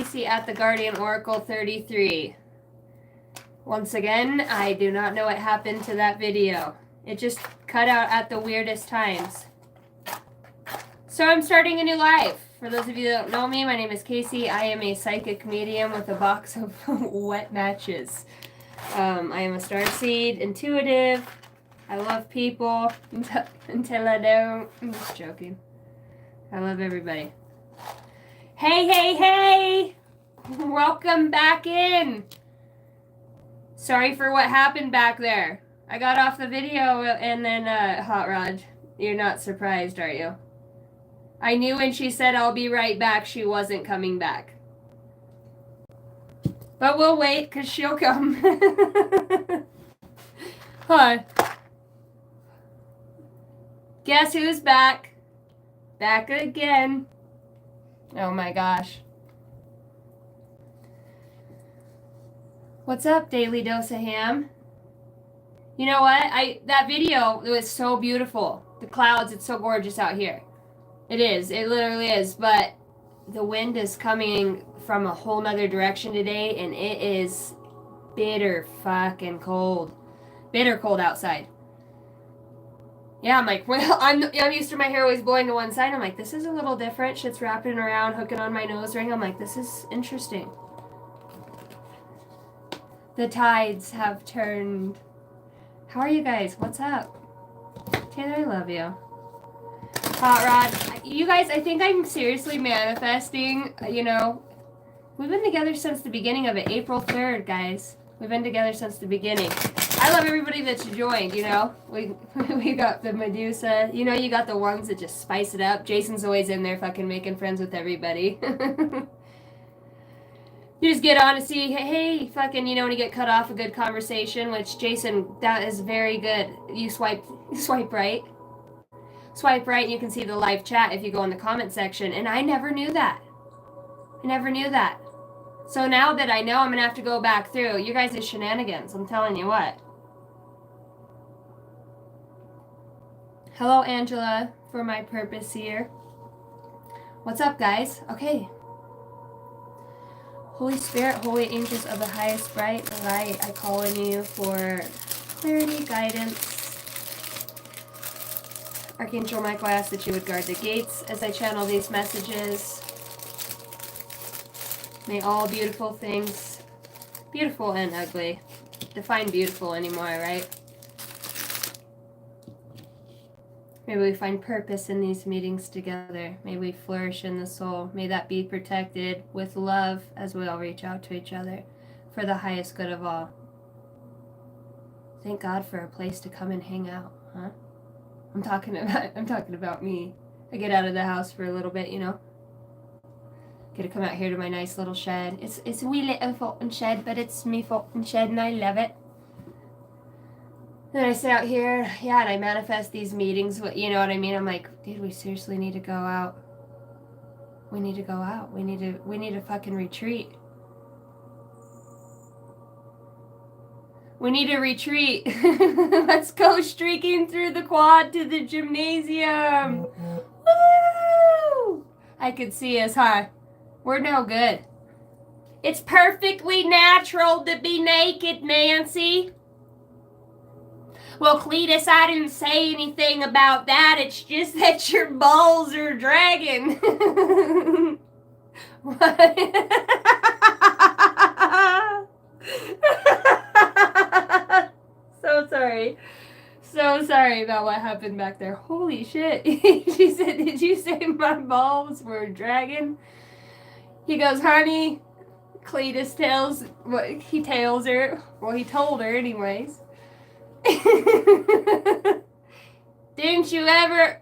Casey at the Guardian Oracle 33. Once again, I do not know what happened to that video. It just cut out at the weirdest times. So I'm starting a new life. For those of you that don't know me, my name is Casey. I am a psychic medium with a box of wet matches. I am a starseed, intuitive. I love people until I don't. I'm just joking. I love everybody. Hey, hey, hey! Welcome back in. Sorry for what happened back there. I got off the video and then, Hot Rod, you're not surprised, are you? I knew when she said I'll be right back, she wasn't coming back. But we'll wait, because she'll come. Huh. Guess who's back? Back again. Oh my gosh. What's up, Daily Dose of Ham? You know what? That video, it was so beautiful. The clouds, it's so gorgeous out here. It is. It literally is. But the wind is coming from a whole nother direction today, and it is bitter fucking cold. Bitter cold outside. Yeah, I'm like, well, I'm used to my hair always blowing to one side. I'm like, this is a little different. Shit's wrapping around, hooking on my nose ring. I'm like, this is interesting. The tides have turned. How are you guys? What's up? Taylor, I love you. Hot Rod, you guys, I think I'm seriously manifesting, you know. We've been together since the beginning of it, April 3rd, guys. We've been together since the beginning. I love everybody that's joined, you know. We got the Medusa. You know, you got the ones that just spice it up. Jason's always in there fucking making friends with everybody. You just get on to see, hey, fucking, you know, when you get cut off a good conversation, which, Jason, that is very good. You swipe right. Swipe right and you can see the live chat if you go in the comment section. And I never knew that. I never knew that. So now that I know, I'm going to have to go back through. You guys are shenanigans. I'm telling you what. Hello, Angela, for my purpose here. What's up, guys? Okay. Holy Spirit, holy angels of the highest bright light, I call on you for clarity, guidance. Archangel Michael, I ask that you would guard the gates as I channel these messages. May all beautiful things, beautiful and ugly, define beautiful anymore, right? May we find purpose in these meetings together. May we flourish in the soul. May that be protected with love as we all reach out to each other for the highest good of all. Thank God for a place to come and hang out, huh? I'm talking about me. I get out of the house for a little bit, you know. Get to come out here to my nice little shed. It's a wee little Fulton shed, but it's me Fulton shed and I love it. Then I sit out here, yeah, and I manifest these meetings, you know what I mean? I'm like, dude, we seriously need to go out. We need to go out. We need to fucking retreat. We need to retreat. Let's go streaking through the quad to the gymnasium. Woo! I could see us, huh? We're no good. It's perfectly natural to be naked, Nancy. Well, Cletus, I didn't say anything about that. It's just that your balls are dragging. What? So sorry. So sorry about what happened back there. Holy shit. She said, did you say my balls were dragging? He goes, honey, Cletus tells her. Well, he told her anyways. Didn't you ever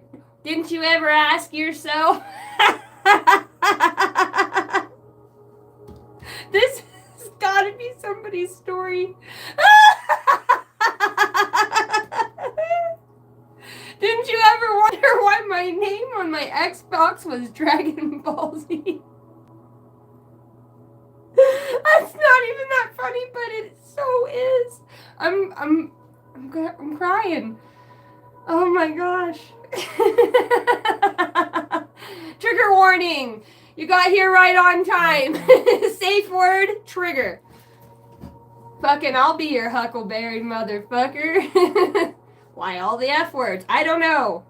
ask yourself? This has gotta be somebody's story. Didn't you ever wonder why my name on my Xbox was Dragon Ballsy? That's not even that funny, but it so is. I'm crying. Oh my gosh. Trigger warning. You got here right on time. Safe word, trigger. Fucking I'll be your Huckleberry motherfucker. Why all the F words? I don't know.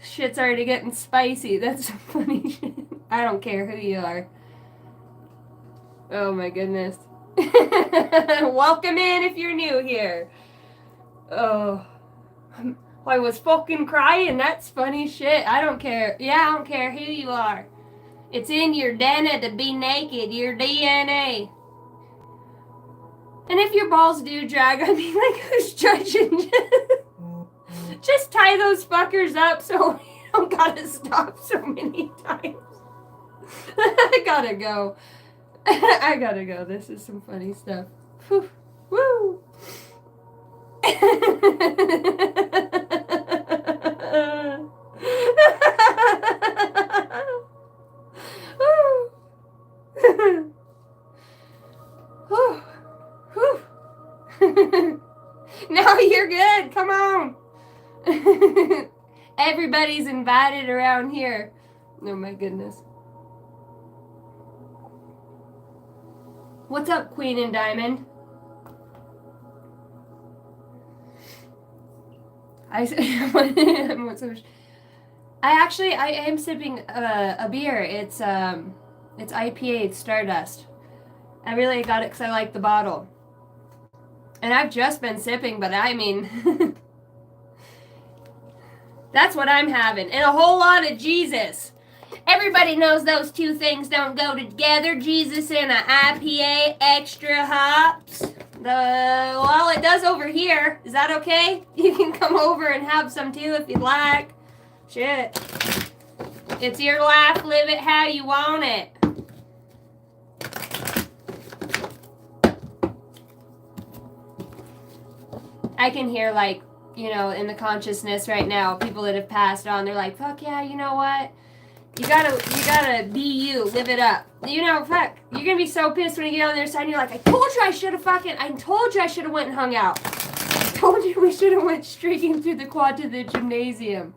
Shit's already getting spicy. That's some funny shit. I don't care who you are. Oh my goodness. Welcome in if you're new here. Oh. I was fucking crying. That's funny shit. I don't care. Yeah, I don't care who you are. It's in your DNA to be naked. Your DNA. And if your balls do drag, I mean, like, who's judging? Just tie those fuckers up so you don't gotta stop so many times. I gotta go. I gotta go. This is some funny stuff. Whew. Woo! Now you're good. Come on. Everybody's invited around here. Oh my goodness. What's up, Queen and Diamond? I am sipping a beer. It's IPA. It's Stardust. I really got it because I like the bottle. And I've just been sipping, but I mean, that's what I'm having. And a whole lot of Jesus. Everybody knows those two things don't go together. Jesus and an IPA, extra hops. Well, it does over here. Is that okay? You can come over and have some too if you'd like. Shit. It's your life. Live it how you want it. I can hear, like, you know, in the consciousness right now, people that have passed on, they're like, fuck yeah, you know what? You gotta be you, live it up. You know, fuck, you're gonna be so pissed when you get on their side and you're like, I told you I should have went and hung out. I told you we should have went streaking through the quad to the gymnasium.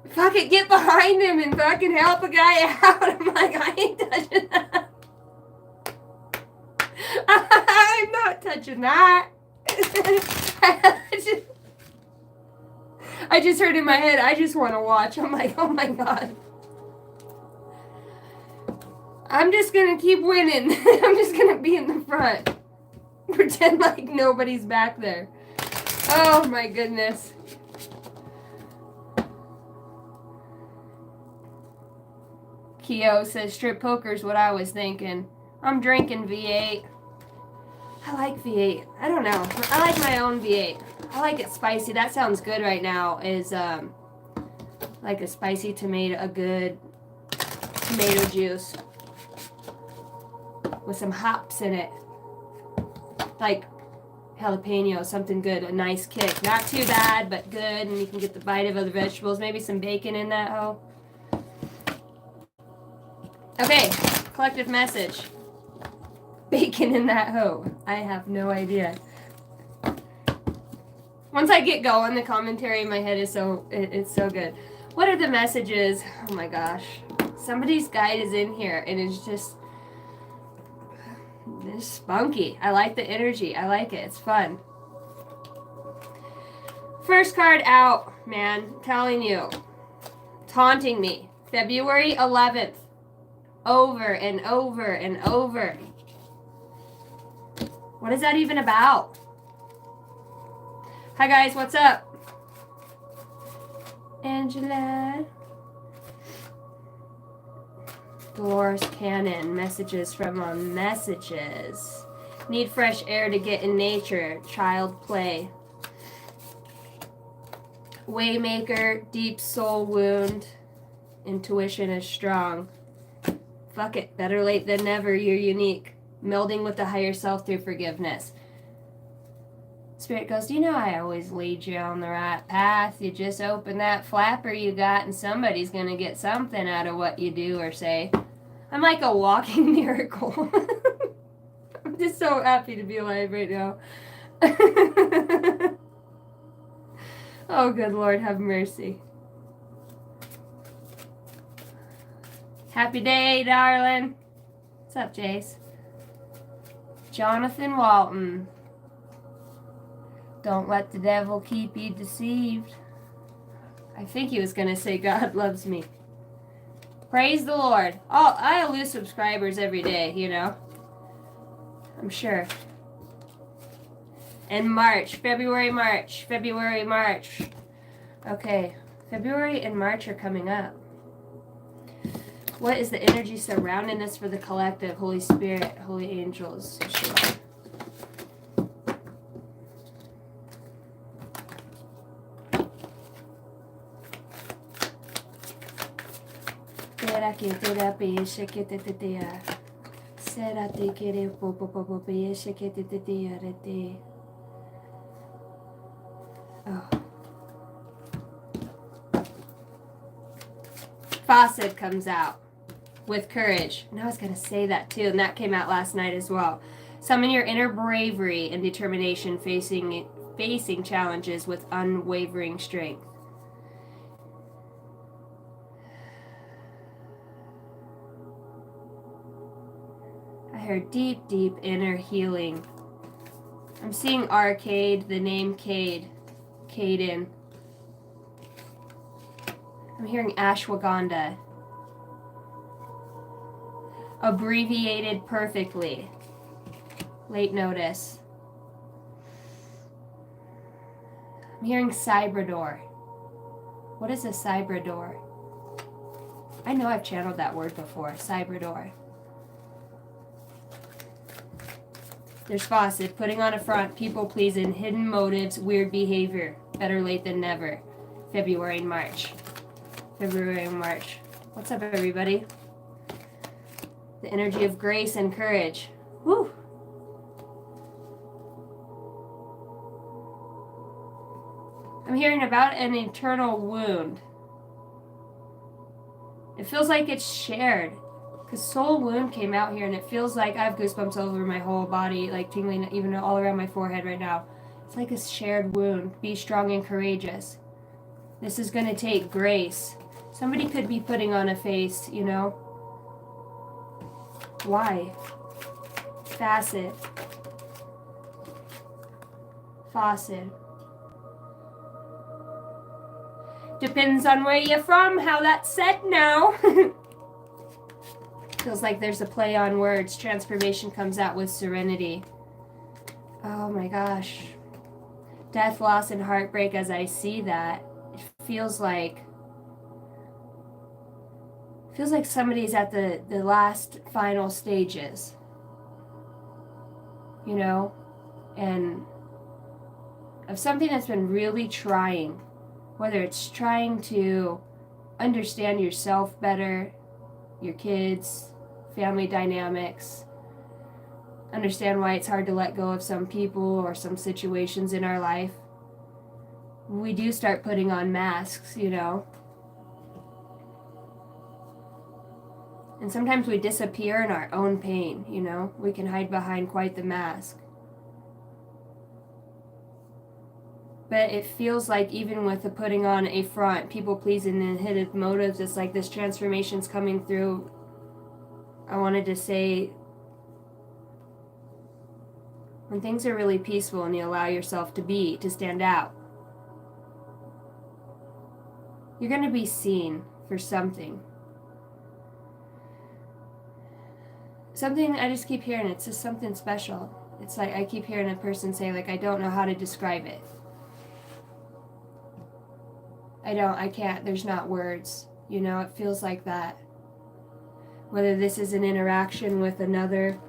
Fuck it, get behind him and fucking help a guy out. I'm like, I ain't touching that. I'm not touching that. I just heard in my head, I just want to watch. I'm like, oh my god. I'm just going to keep winning. I'm just going to be in the front. Pretend like nobody's back there. Oh my goodness. Keo says strip poker's what I was thinking. I'm drinking V8. I like V8. I don't know. I like my own V8. I like it spicy. That sounds good right now. Is like a spicy tomato, a good tomato juice with some hops in it. Like jalapeno, something good, a nice kick. Not too bad, but good, and you can get the bite of other vegetables. Maybe some bacon in that hoe. Okay, collective message. Bacon in that hoe. I have no idea. Once I get going, the commentary in my head is it's so good. What are the messages? Oh my gosh. Somebody's guide is in here and it's just spunky. I like the energy. I like it. It's fun. First card out, man. I'm telling you. It's haunting me. February 11th. Over and over and over. What is that even about? Hi guys, what's up? Angela. Dolores Cannon, messages from our messages. Need fresh air to get in nature. Child play. Waymaker, deep soul wound. Intuition is strong. Fuck it, better late than never, you're unique. Melding with the higher self through forgiveness. Spirit goes, do you know I always lead you on the right path? You just open that flapper you got and somebody's going to get something out of what you do or say. I'm like a walking miracle. I'm just so happy to be alive right now. Oh, good Lord, have mercy. Happy day, darling. What's up, Jace? Jonathan Walton. Don't let the devil keep you deceived. I think he was going to say God loves me. Praise the Lord. Oh, I lose subscribers every day, you know. I'm sure. And March. February, March. Okay. February and March are coming up. What is the energy surrounding us for the collective? Holy Spirit, holy angels. Oh. Faucet comes out with courage. And I was going to say that too, and that came out last night as well. Summon your inner bravery and determination facing challenges with unwavering strength. I heard deep, deep inner healing. I'm seeing Arcade, the name Cade. Caden. I'm hearing ashwagandha. Abbreviated perfectly. Late notice. I'm hearing Cybrador. What is a Cybrador? I know I've channeled that word before. Cybrador. There's Faucet, putting on a front, people pleasing, hidden motives, weird behavior. Better late than never. February and March. February and March. What's up, everybody? The energy of grace and courage. Woo! I'm hearing about an eternal wound. It feels like it's shared. Because soul wound came out here, and it feels like I have goosebumps all over my whole body, like tingling even all around my forehead right now. It's like a shared wound. Be strong and courageous. This is going to take grace. Somebody could be putting on a face, you know. Why? Faucet. Depends on where you're from, how that's said now. Feels like there's a play on words. Transformation comes out with serenity. Oh my gosh. Death, loss, and heartbreak as I see that. It feels like somebody's at the last final stages. You know? And of something that's been really trying. Whether it's trying to understand yourself better, your kids, family dynamics, understand why it's hard to let go of some people or some situations in our life. We do start putting on masks, you know. And sometimes we disappear in our own pain, you know. We can hide behind quite the mask. But it feels like even with the putting on a front, people pleasing and hidden motives, it's like this transformation's coming through. I wanted to say, when things are really peaceful and you allow yourself to stand out, you're going to be seen for something. Something I just keep hearing, it's just something special. It's like I keep hearing a person say, like, I don't know how to describe it. I can't, there's not words. You know, it feels like that. Whether this is an interaction with another.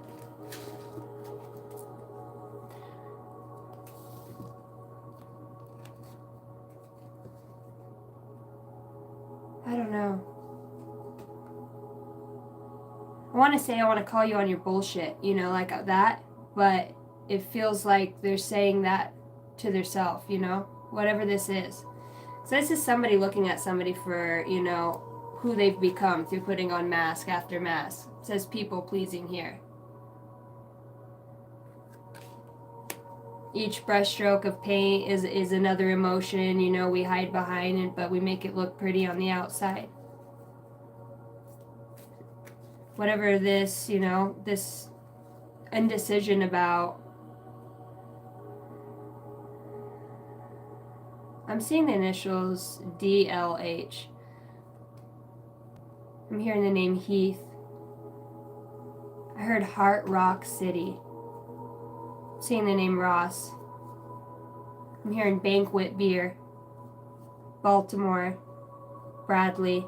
I don't know. I want to say I want to call you on your bullshit, you know, like that. But it feels like they're saying that to themselves, you know, whatever this is. So this is somebody looking at somebody for, you know, who they've become through putting on mask after mask. It says people pleasing here. Each brushstroke of paint is another emotion, you know, we hide behind it, but we make it look pretty on the outside. whatever this, this indecision about. I'm seeing the initials DLH. I'm hearing the name Heath. I heard Heart Rock City. I'm seeing the name Ross. I'm hearing Banquet Beer. Baltimore. Bradley.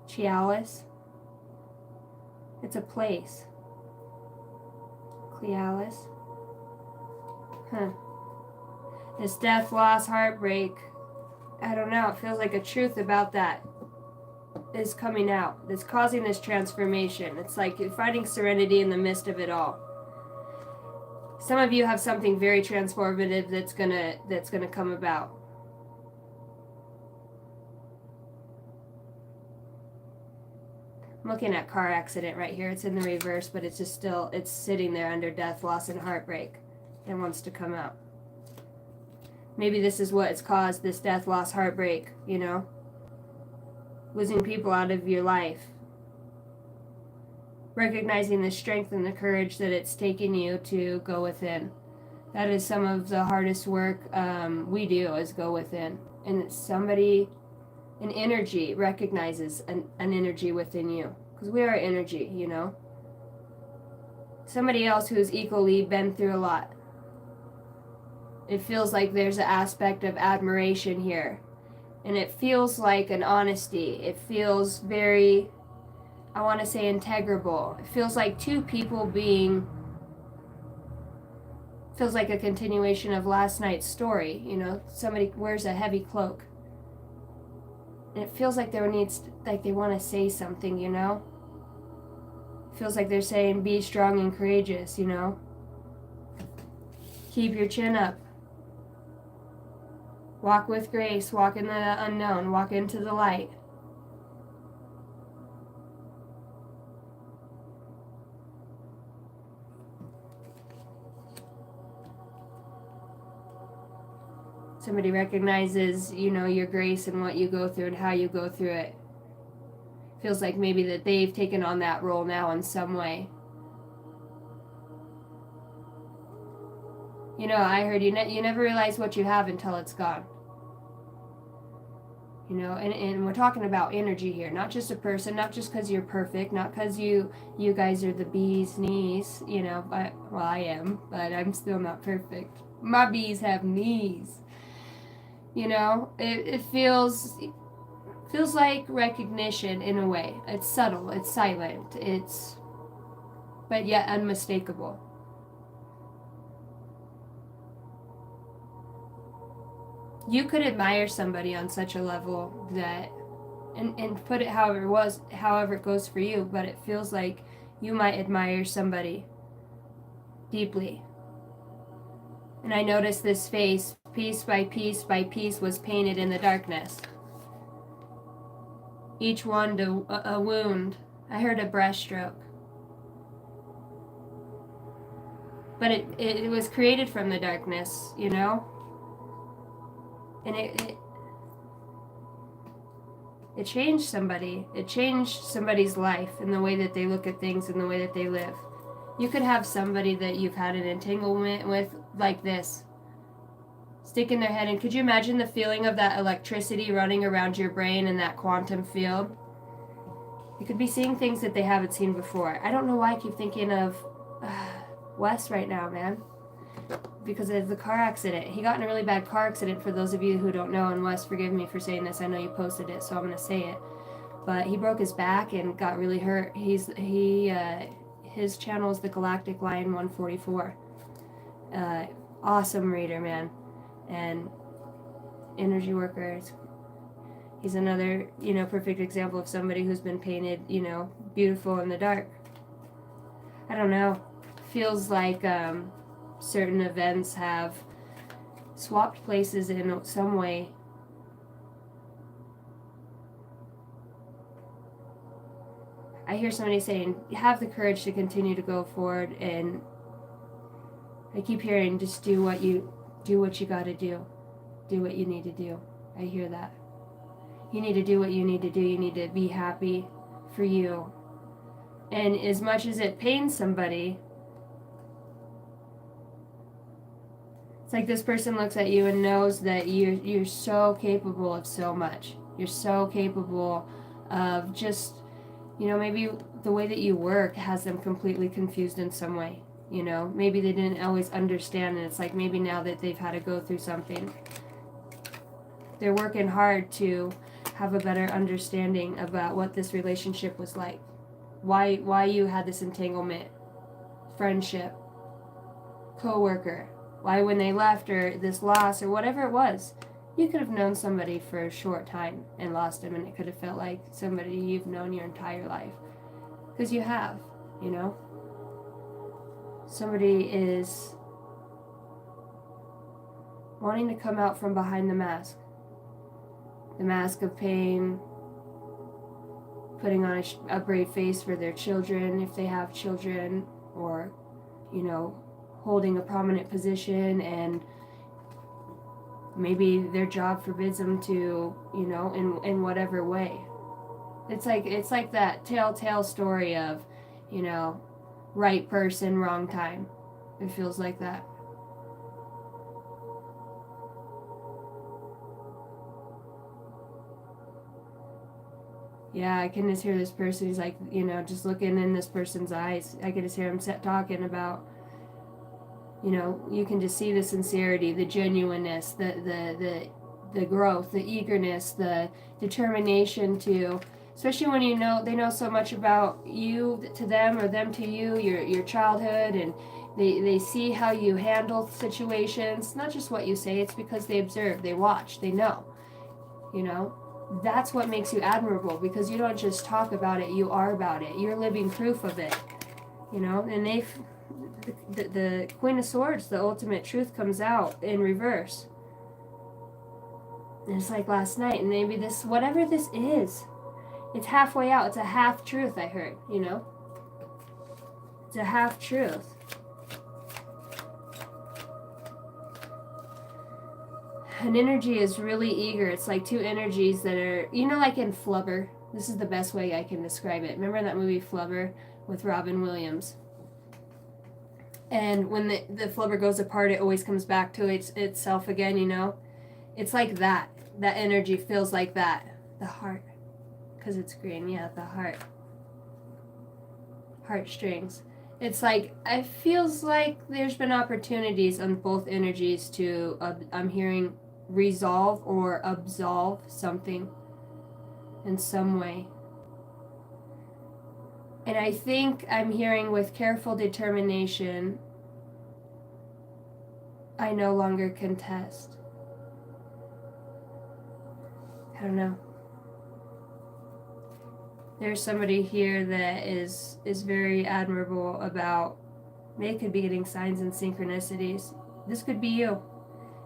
Cialis. It's a place. Cialis. Huh. This death, loss, heartbreak. I don't know. It feels like a truth about that is coming out. It's causing this transformation. It's like you're finding serenity in the midst of it all. Some of you have something very transformative that's gonna come about. I'm looking at car accident right here. It's in the reverse, but it's just still, it's sitting there under death, loss, and heartbreak. It wants to come out. Maybe this is what it's caused, this death, loss, heartbreak, losing people out of your life. Recognizing the strength and the courage that it's taken you to go within. That is some of the hardest work we do, is go within. And somebody, an energy, recognizes an energy within you. Because we are energy, Somebody else who's equally been through a lot. It feels like there's an aspect of admiration here. And it feels like an honesty. It feels very, I want to say, integrable. It feels like two people feels like a continuation of last night's story. Somebody wears a heavy cloak. And it feels like they want to say something, It feels like they're saying, be strong and courageous, Keep your chin up. Walk with grace, walk in the unknown, walk into the light. Somebody recognizes, your grace and what you go through and how you go through it. Feels like maybe that they've taken on that role now in some way. I heard you never realize what you have until it's gone. And we're talking about energy here, not just a person, not just because you're perfect, not because you guys are the bee's knees, but, well, I am, but I'm still not perfect. My bees have knees. It feels like recognition in a way. It's subtle, it's silent, but yet unmistakable. You could admire somebody on such a level that, and put it however it goes for you, but it feels like you might admire somebody deeply. And I noticed this face, piece by piece by piece, was painted in the darkness. Each one a wound. I heard a breaststroke. But it was created from the darkness, And it changed somebody. It changed somebody's life and the way that they look at things and the way that they live. You could have somebody that you've had an entanglement with like this, stick in their head, and could you imagine the feeling of that electricity running around your brain in that quantum field? You could be seeing things that they haven't seen before. I don't know why I keep thinking of Wes right now, man. Because of the car accident. He got in a really bad car accident, for those of you who don't know, and Wes, forgive me for saying this, I know you posted it, so I'm going to say it. But he broke his back and got really hurt. His channel is the Galactic Lion 144. Awesome reader, man. And energy workers. He's another, perfect example of somebody who's been painted, beautiful in the dark. I don't know. Feels like certain events have swapped places in some way. I hear somebody saying, have the courage to continue to go forward, and I keep hearing, just do what you got to do. do what you need to do. I hear that. You need to do what you need to do. You need to be happy for you. And as much as it pains somebody, it's like this person looks at you and knows that you're so capable of so much. You're so capable of just, maybe the way that you work has them completely confused in some way. Maybe they didn't always understand, and it's like maybe now that they've had to go through something, they're working hard to have a better understanding about what this relationship was like, why you had this entanglement, friendship, co-worker, why when they left, or this loss, or whatever it was. You could have known somebody for a short time and lost them, and it could have felt like somebody you've known your entire life, because you have. Somebody is wanting to come out from behind the mask of pain, putting on a brave face for their children if they have children, or holding a prominent position, and maybe their job forbids them to, in whatever way. It's like that telltale story of, right person, wrong time. It feels like that. Yeah, I can just hear this person. He's like, just looking in this person's eyes. I can just hear him talking about, you can just see the sincerity, the genuineness, the growth, the eagerness, the determination to, especially when they know so much about you to them, or them to you, your childhood, and they see how you handle situations, not just what you say. It's because they observe, they watch, they know. That's what makes you admirable, because you don't just talk about it, you are about it. You're living proof of it. And the Queen of Swords, the ultimate truth, comes out in reverse. And it's like last night, and maybe this, whatever this is, it's halfway out. It's a half truth, I heard, It's a half truth. An energy is really eager. It's like two energies that are, like in Flubber. This is the best way I can describe it. Remember that movie Flubber with Robin Williams? And when the flubber goes apart, it always comes back to itself again, It's like that. That energy feels like that. The heart. Because it's green, yeah, the heart. Heartstrings. It's like, it feels like there's been opportunities on both energies to, I'm hearing, resolve or absolve something in some way. And I think I'm hearing, with careful determination, I no longer contest. I don't know. There's somebody here that is very admirable about, they could be getting signs and synchronicities. This could be you.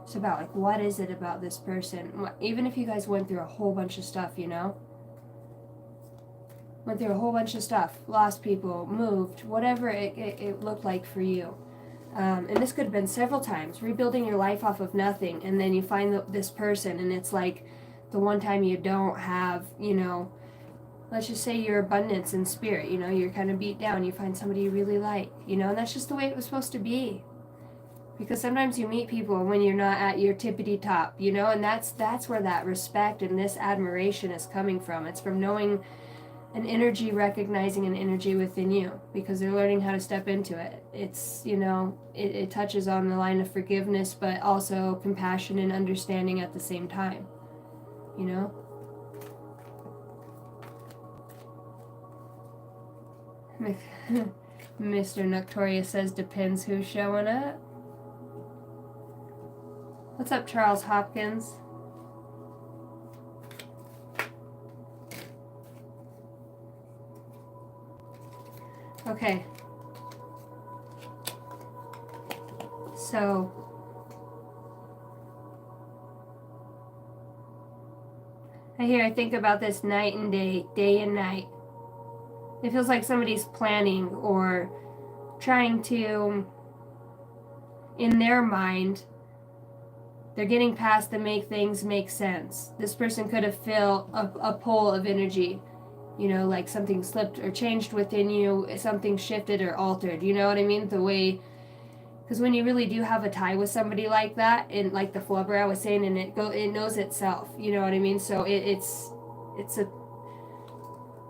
It's about, like, what is it about this person? Even if you guys went through a whole bunch of stuff, Went through a whole bunch of stuff, lost people, moved, whatever it looked like for you. And this could have been several times, rebuilding your life off of nothing, and then you find this person, and it's like the one time you don't have, let's just say your abundance in spirit, you're kind of beat down, you find somebody you really like, and that's just the way it was supposed to be. Because sometimes you meet people when you're not at your tippity top, and that's where that respect and this admiration is coming from. It's from knowing an energy, recognizing an energy within you, because they're learning how to step into it. It's, it touches on the line of forgiveness, but also compassion and understanding at the same time, Mr. Noctoria says, depends who's showing up. What's up, Charles Hopkins? Okay. So, I think about this night and day and night. It feels like somebody's planning or trying to, in their mind, They're getting past the make things make sense. This person could have felt a pull of energy, you know, like something slipped or changed within you, something shifted or altered. You know what I mean? The way, because when you really do have a tie with somebody like that, and like the flubber I was saying, and it knows itself. You know what I mean? So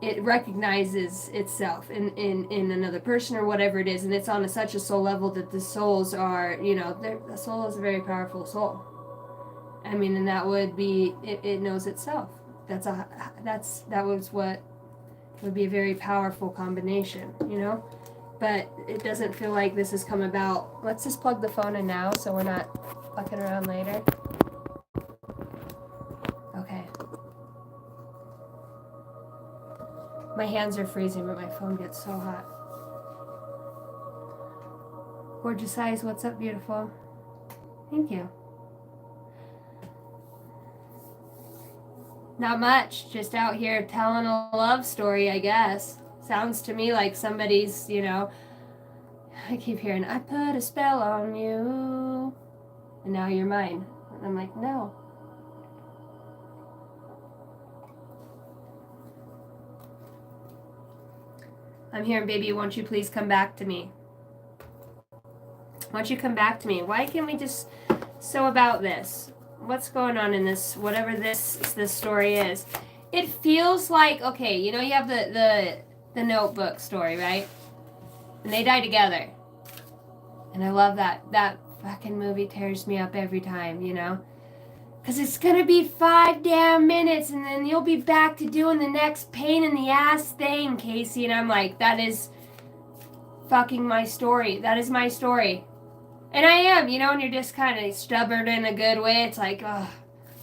it recognizes itself in another person or whatever it is, and it's on such a soul level that the souls are, you know, the soul is a very powerful soul. I mean, and that would be it knows itself. That was what would be a very powerful combination, you know. But it doesn't feel like this has come about. Let's just plug the phone in now so we're not fucking around later. Okay. My hands are freezing, but my phone gets so hot. Gorgeous eyes, what's up, beautiful? Thank you. Not much, just out here telling a love story, I guess. Sounds to me like somebody's, you know, I keep hearing, I put a spell on you, and now you're mine. And I'm like, no. I'm hearing, baby, won't you please come back to me? Won't you come back to me? Why can't we just, so about this? What's going on in this, whatever this story is? It feels like, okay, you know, you have the Notebook story, right? And they die together. And I love that. That fucking movie tears me up every time, you know? Because it's going to be 5 damn minutes, and then you'll be back to doing the next pain in the ass thing, Casey. And I'm like, that is fucking my story. That is my story. And I am, you know, and you're just kind of stubborn in a good way. It's like, oh,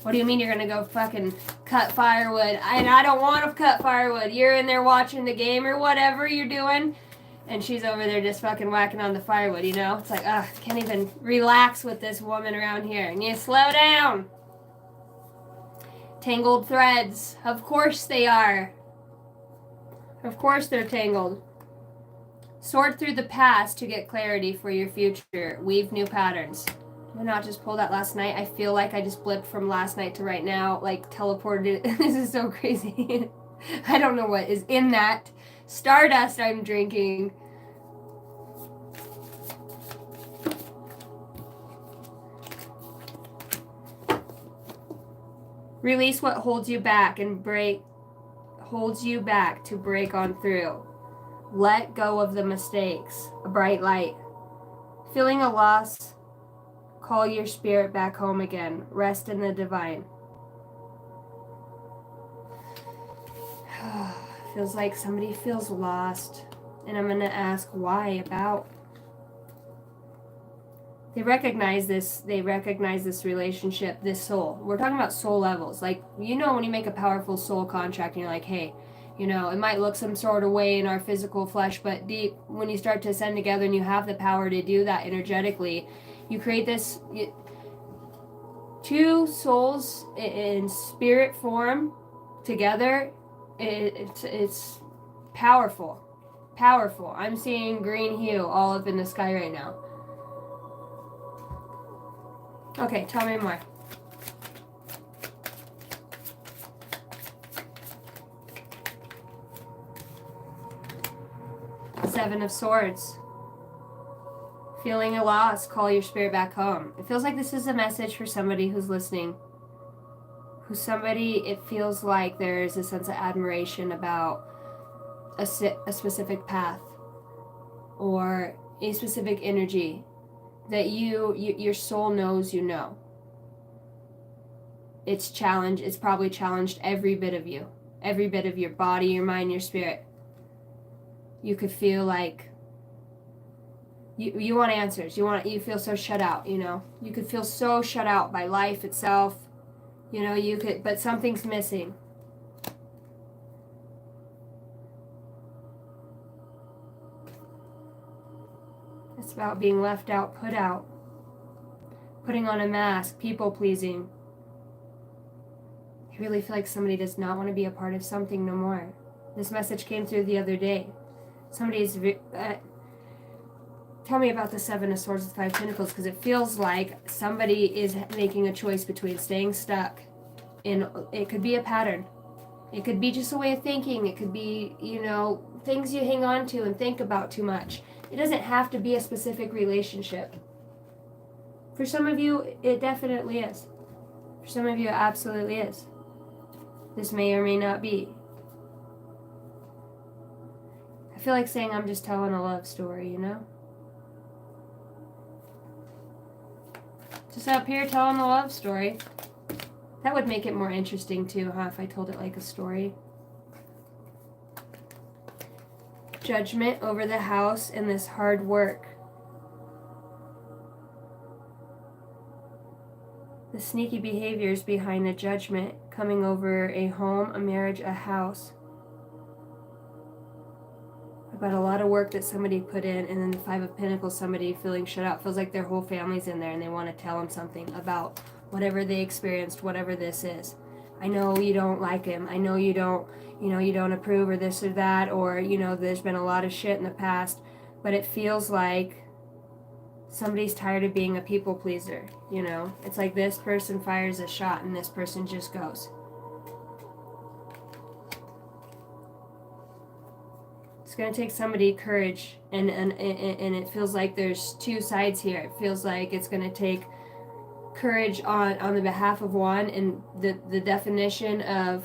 what do you mean you're going to go fucking cut firewood? And I don't want to cut firewood. You're in there watching the game or whatever you're doing. And she's over there just fucking whacking on the firewood, you know? It's like, ugh, can't even relax with this woman around here. And you slow down. Tangled threads. Of course they are. Of course they're tangled. Sort through the past to get clarity for your future. Weave new patterns. Did I not just pull that last night? I feel like I just blipped from last night to right now, like teleported. This is so crazy. I don't know what is in that Stardust I'm drinking. Release what holds you back and holds you back to break on through. Let go of the mistakes. A bright light. Feeling a loss, call your spirit back home again. Rest in the divine. Feels like somebody feels lost. And I'm going to ask why about. They recognize this relationship, this soul. We're talking about soul levels. Like, you know, when you make a powerful soul contract and you're like, hey, you know, it might look some sort of way in our physical flesh, but deep, when you start to ascend together and you have the power to do that energetically, you create this, two souls in spirit form together. It's powerful. Powerful. I'm seeing green hue all up in the sky right now. Okay, tell me more. Seven of Swords. Feeling a loss, call your spirit back home. It feels like this is a message for somebody who's listening. It feels like there's a sense of admiration about a specific path or a specific energy that your soul knows you know. It's probably challenged every bit of you. Every bit of your body, your mind, your spirit. You could feel like you want answers. You feel so shut out, you know. You could feel so shut out by life itself. You know, but something's missing. It's about being left out, put out. Putting on a mask, people pleasing. I really feel like somebody does not want to be a part of something no more. This message came through the other day. Somebody's Tell me about the Seven of Swords with Five Pentacles, because it feels like somebody is making a choice between staying stuck in, it could be a pattern. It could be just a way of thinking. It could be, you know, things you hang on to and think about too much. It doesn't have to be a specific relationship. For some of you, it definitely is. For some of you, it absolutely is. This may or may not be. I feel like saying I'm just telling a love story, you know? Just up here telling a love story. That would make it more interesting too, huh, if I told it like a story. Judgment over the house and this hard work. The sneaky behaviors behind the judgment coming over a home, a marriage, a house. About a lot of work that somebody put in, and then the Five of Pentacles, somebody feeling shut out. Feels like their whole family's in there and they want to tell them something about whatever they experienced, whatever this is. I know you don't like him. I know you don't, you don't approve or this or that, or, there's been a lot of shit in the past, but it feels like somebody's tired of being a people pleaser, It's like this person fires a shot and this person just goes. It's going to take somebody courage, and it feels like there's two sides here. It feels like it's going to take courage on the behalf of one, and the definition of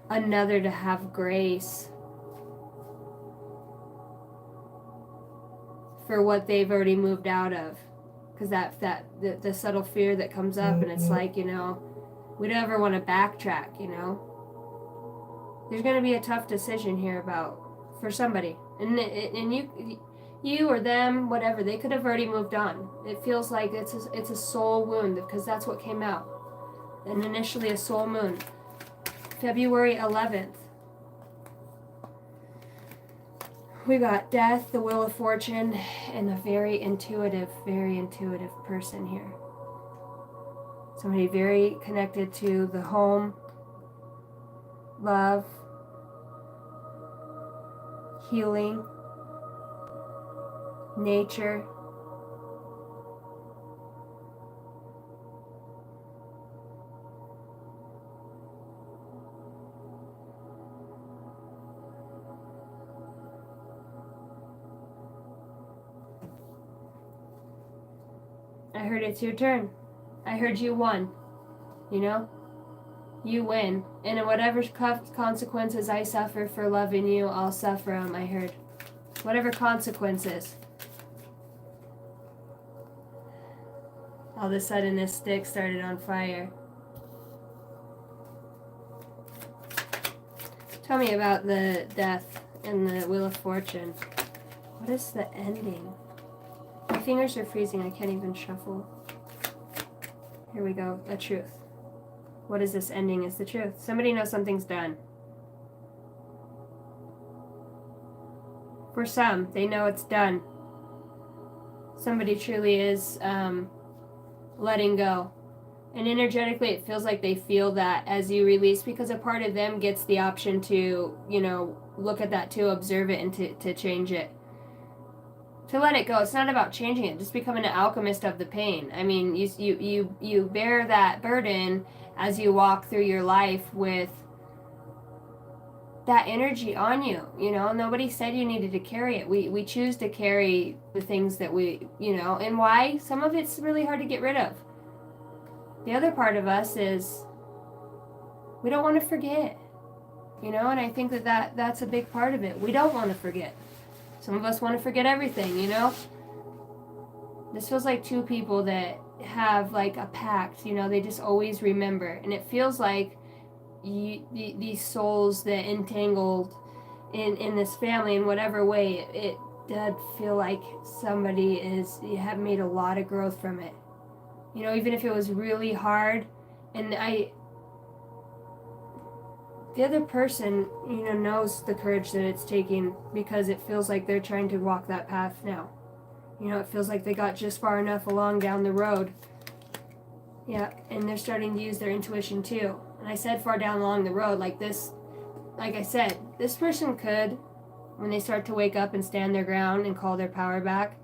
another to have grace for what they've already moved out of, because the subtle fear that comes up, and it's like, we don't ever want to backtrack, There's going to be a tough decision here for somebody, and you or them, whatever, they could have already moved on. It feels like it's a soul wound, because that's what came out, and initially a soul moon. February 11th. We got death, the Wheel of Fortune, and a very intuitive person here. Somebody very connected to the home, love, healing, nature. I heard it's your turn. I heard you won. You win. And in whatever consequences I suffer for loving you, I'll suffer them, I heard. Whatever consequences. All of a sudden this stick started on fire. Tell me about the death and the Wheel of Fortune. What is the ending? My fingers are freezing. I can't even shuffle. Here we go. The truth. What is this ending? Is the truth. Somebody knows something's done. For some, they know it's done. Somebody truly is letting go. And energetically, it feels like they feel that as you release, because a part of them gets the option to, look at that too, observe it, and to change it. To let it go. It's not about changing it, just becoming an alchemist of the pain. I mean, you bear that burden as you walk through your life with that energy on you. Nobody said you needed to carry it. We choose to carry the things that we, and why? Some of it's really hard to get rid of. The other part of us is we don't want to forget, and I think that's a big part of it. We don't want to forget. Some of us want to forget everything, This feels like two people that have like a pact, they just always remember. And it feels like these souls that entangled in this family in whatever way, it did feel like somebody you have made a lot of growth from it. Even if it was really hard, and the other person, knows the courage that it's taking, because it feels like they're trying to walk that path now. It feels like they got just far enough along down the road. Yeah, and they're starting to use their intuition too. And I said far down along the road, like this like I said, this person could, when they start to wake up and stand their ground and call their power back.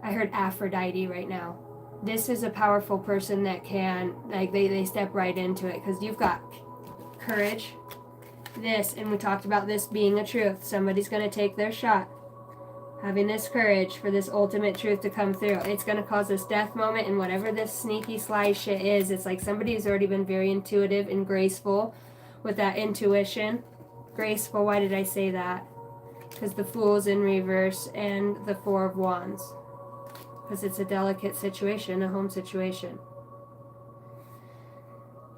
I heard Aphrodite right now. This is a powerful person that can, like, they step right into it, because you've got courage, this, and we talked about this being a truth. Somebody's going to take their shot. Having this courage for this ultimate truth to come through. It's going to cause this death moment, and whatever this sneaky, sly shit is, it's like somebody who's already been very intuitive and graceful with that intuition. Graceful, why did I say that? Because the Fool's in reverse and the Four of Wands. Because it's a delicate situation, a home situation.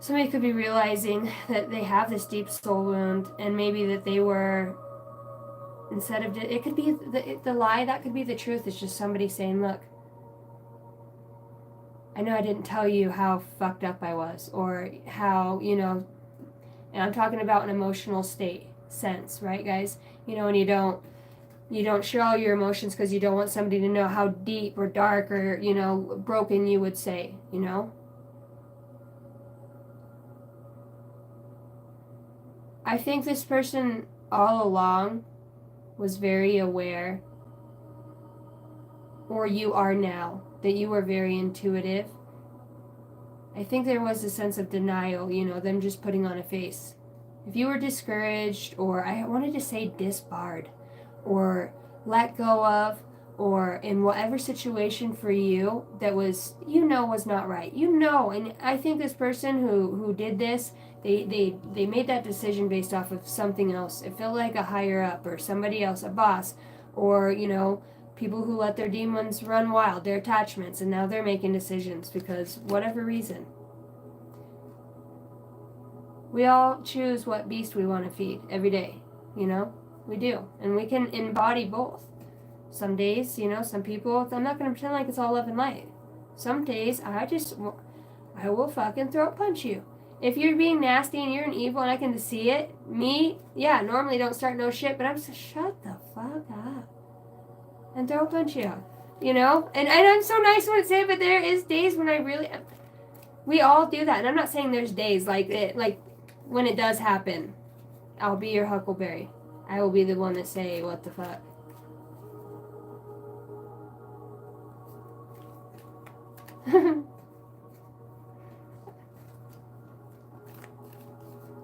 Somebody could be realizing that they have this deep soul wound, and maybe that they were, instead of, it could be the lie, that could be the truth. It's just somebody saying, look, I know I didn't tell you how fucked up I was, or how, you know, and I'm talking about an emotional state sense, right, guys? You know, and you don't share all your emotions because you don't want somebody to know how deep or dark or, you know, broken you would say, you know? I think this person all along was very aware, or you are now, that you were very intuitive. I think there was a sense of denial, you know, them just putting on a face. If you were discouraged, or I wanted to say disbarred, or let go of, or in whatever situation for you that was, you know, was not right. You know, and I think this person who did this, they made that decision based off of something else. It felt like a higher up or somebody else, a boss, or, you know, people who let their demons run wild, their attachments, and now they're making decisions because whatever reason. We all choose what beast we want to feed every day, you know? We do. And we can embody both. Some days, you know, some people, I'm not going to pretend like it's all love and light. Some days, I will fucking throat punch you. If you're being nasty and you're an evil and I can see it, me, yeah, normally don't start no shit, but I'm just, shut the fuck up. And throat punch you. You know? And I'm so nice when I say it, but there is days when I really, we all do that. And I'm not saying there's days like it, like when it does happen, I'll be your huckleberry. I will be the one that say, what the fuck.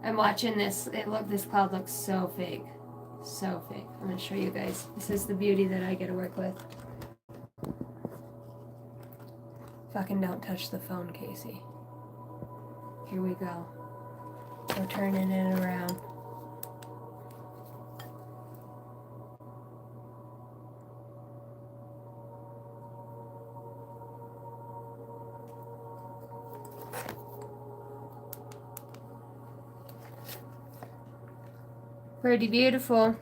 I'm watching this. This cloud looks so fake. So fake. I'm going to show you guys. This is the beauty that I get to work with. Fucking don't touch the phone, Casey. Here we go. We're turning it around. Pretty beautiful.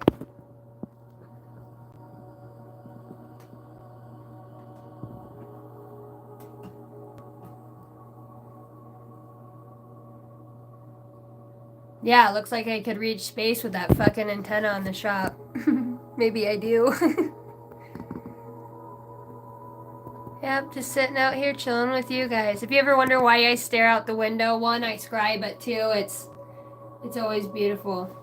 Yeah, it looks like I could reach space with that fucking antenna on the shop. Maybe I do. Yep, just sitting out here chilling with you guys. If you ever wonder why I stare out the window, one, I scribe, but two, it's always beautiful.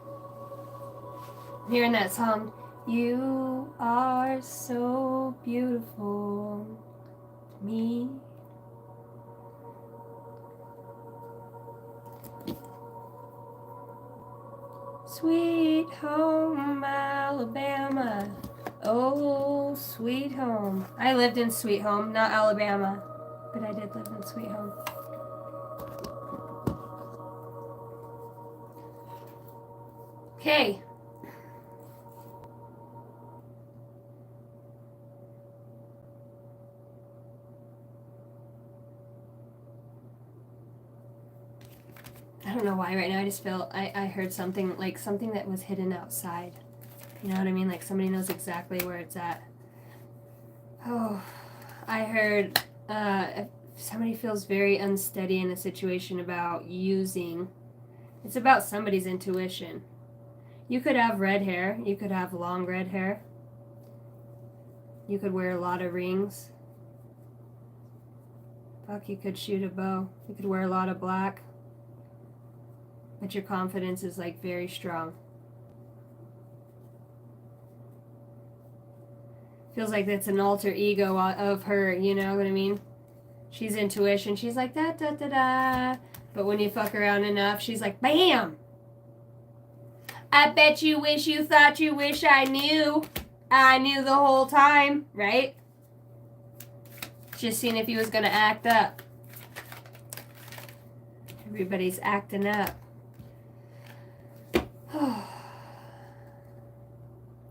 I'm hearing that song, you are so beautiful to me. Sweet home Alabama, oh sweet home. I lived in Sweet Home, not Alabama, but I did live in Sweet Home. Okay. I don't know why right now I just feel I heard something, like something that was hidden outside. You know what I mean? Like somebody knows exactly where it's at. Oh, I heard if somebody feels very unsteady in a situation about using, it's about somebody's intuition. You could have red hair. You could have long red hair. You could wear a lot of rings. Fuck, you could shoot a bow. You could wear a lot of black. But your confidence is like very strong. Feels like that's an alter ego of her, you know what I mean? She's intuition. She's like da da da da. But when you fuck around enough, she's like bam. I bet you wish you thought you wish I knew. I knew the whole time, right? Just seeing if he was gonna act up. Everybody's acting up.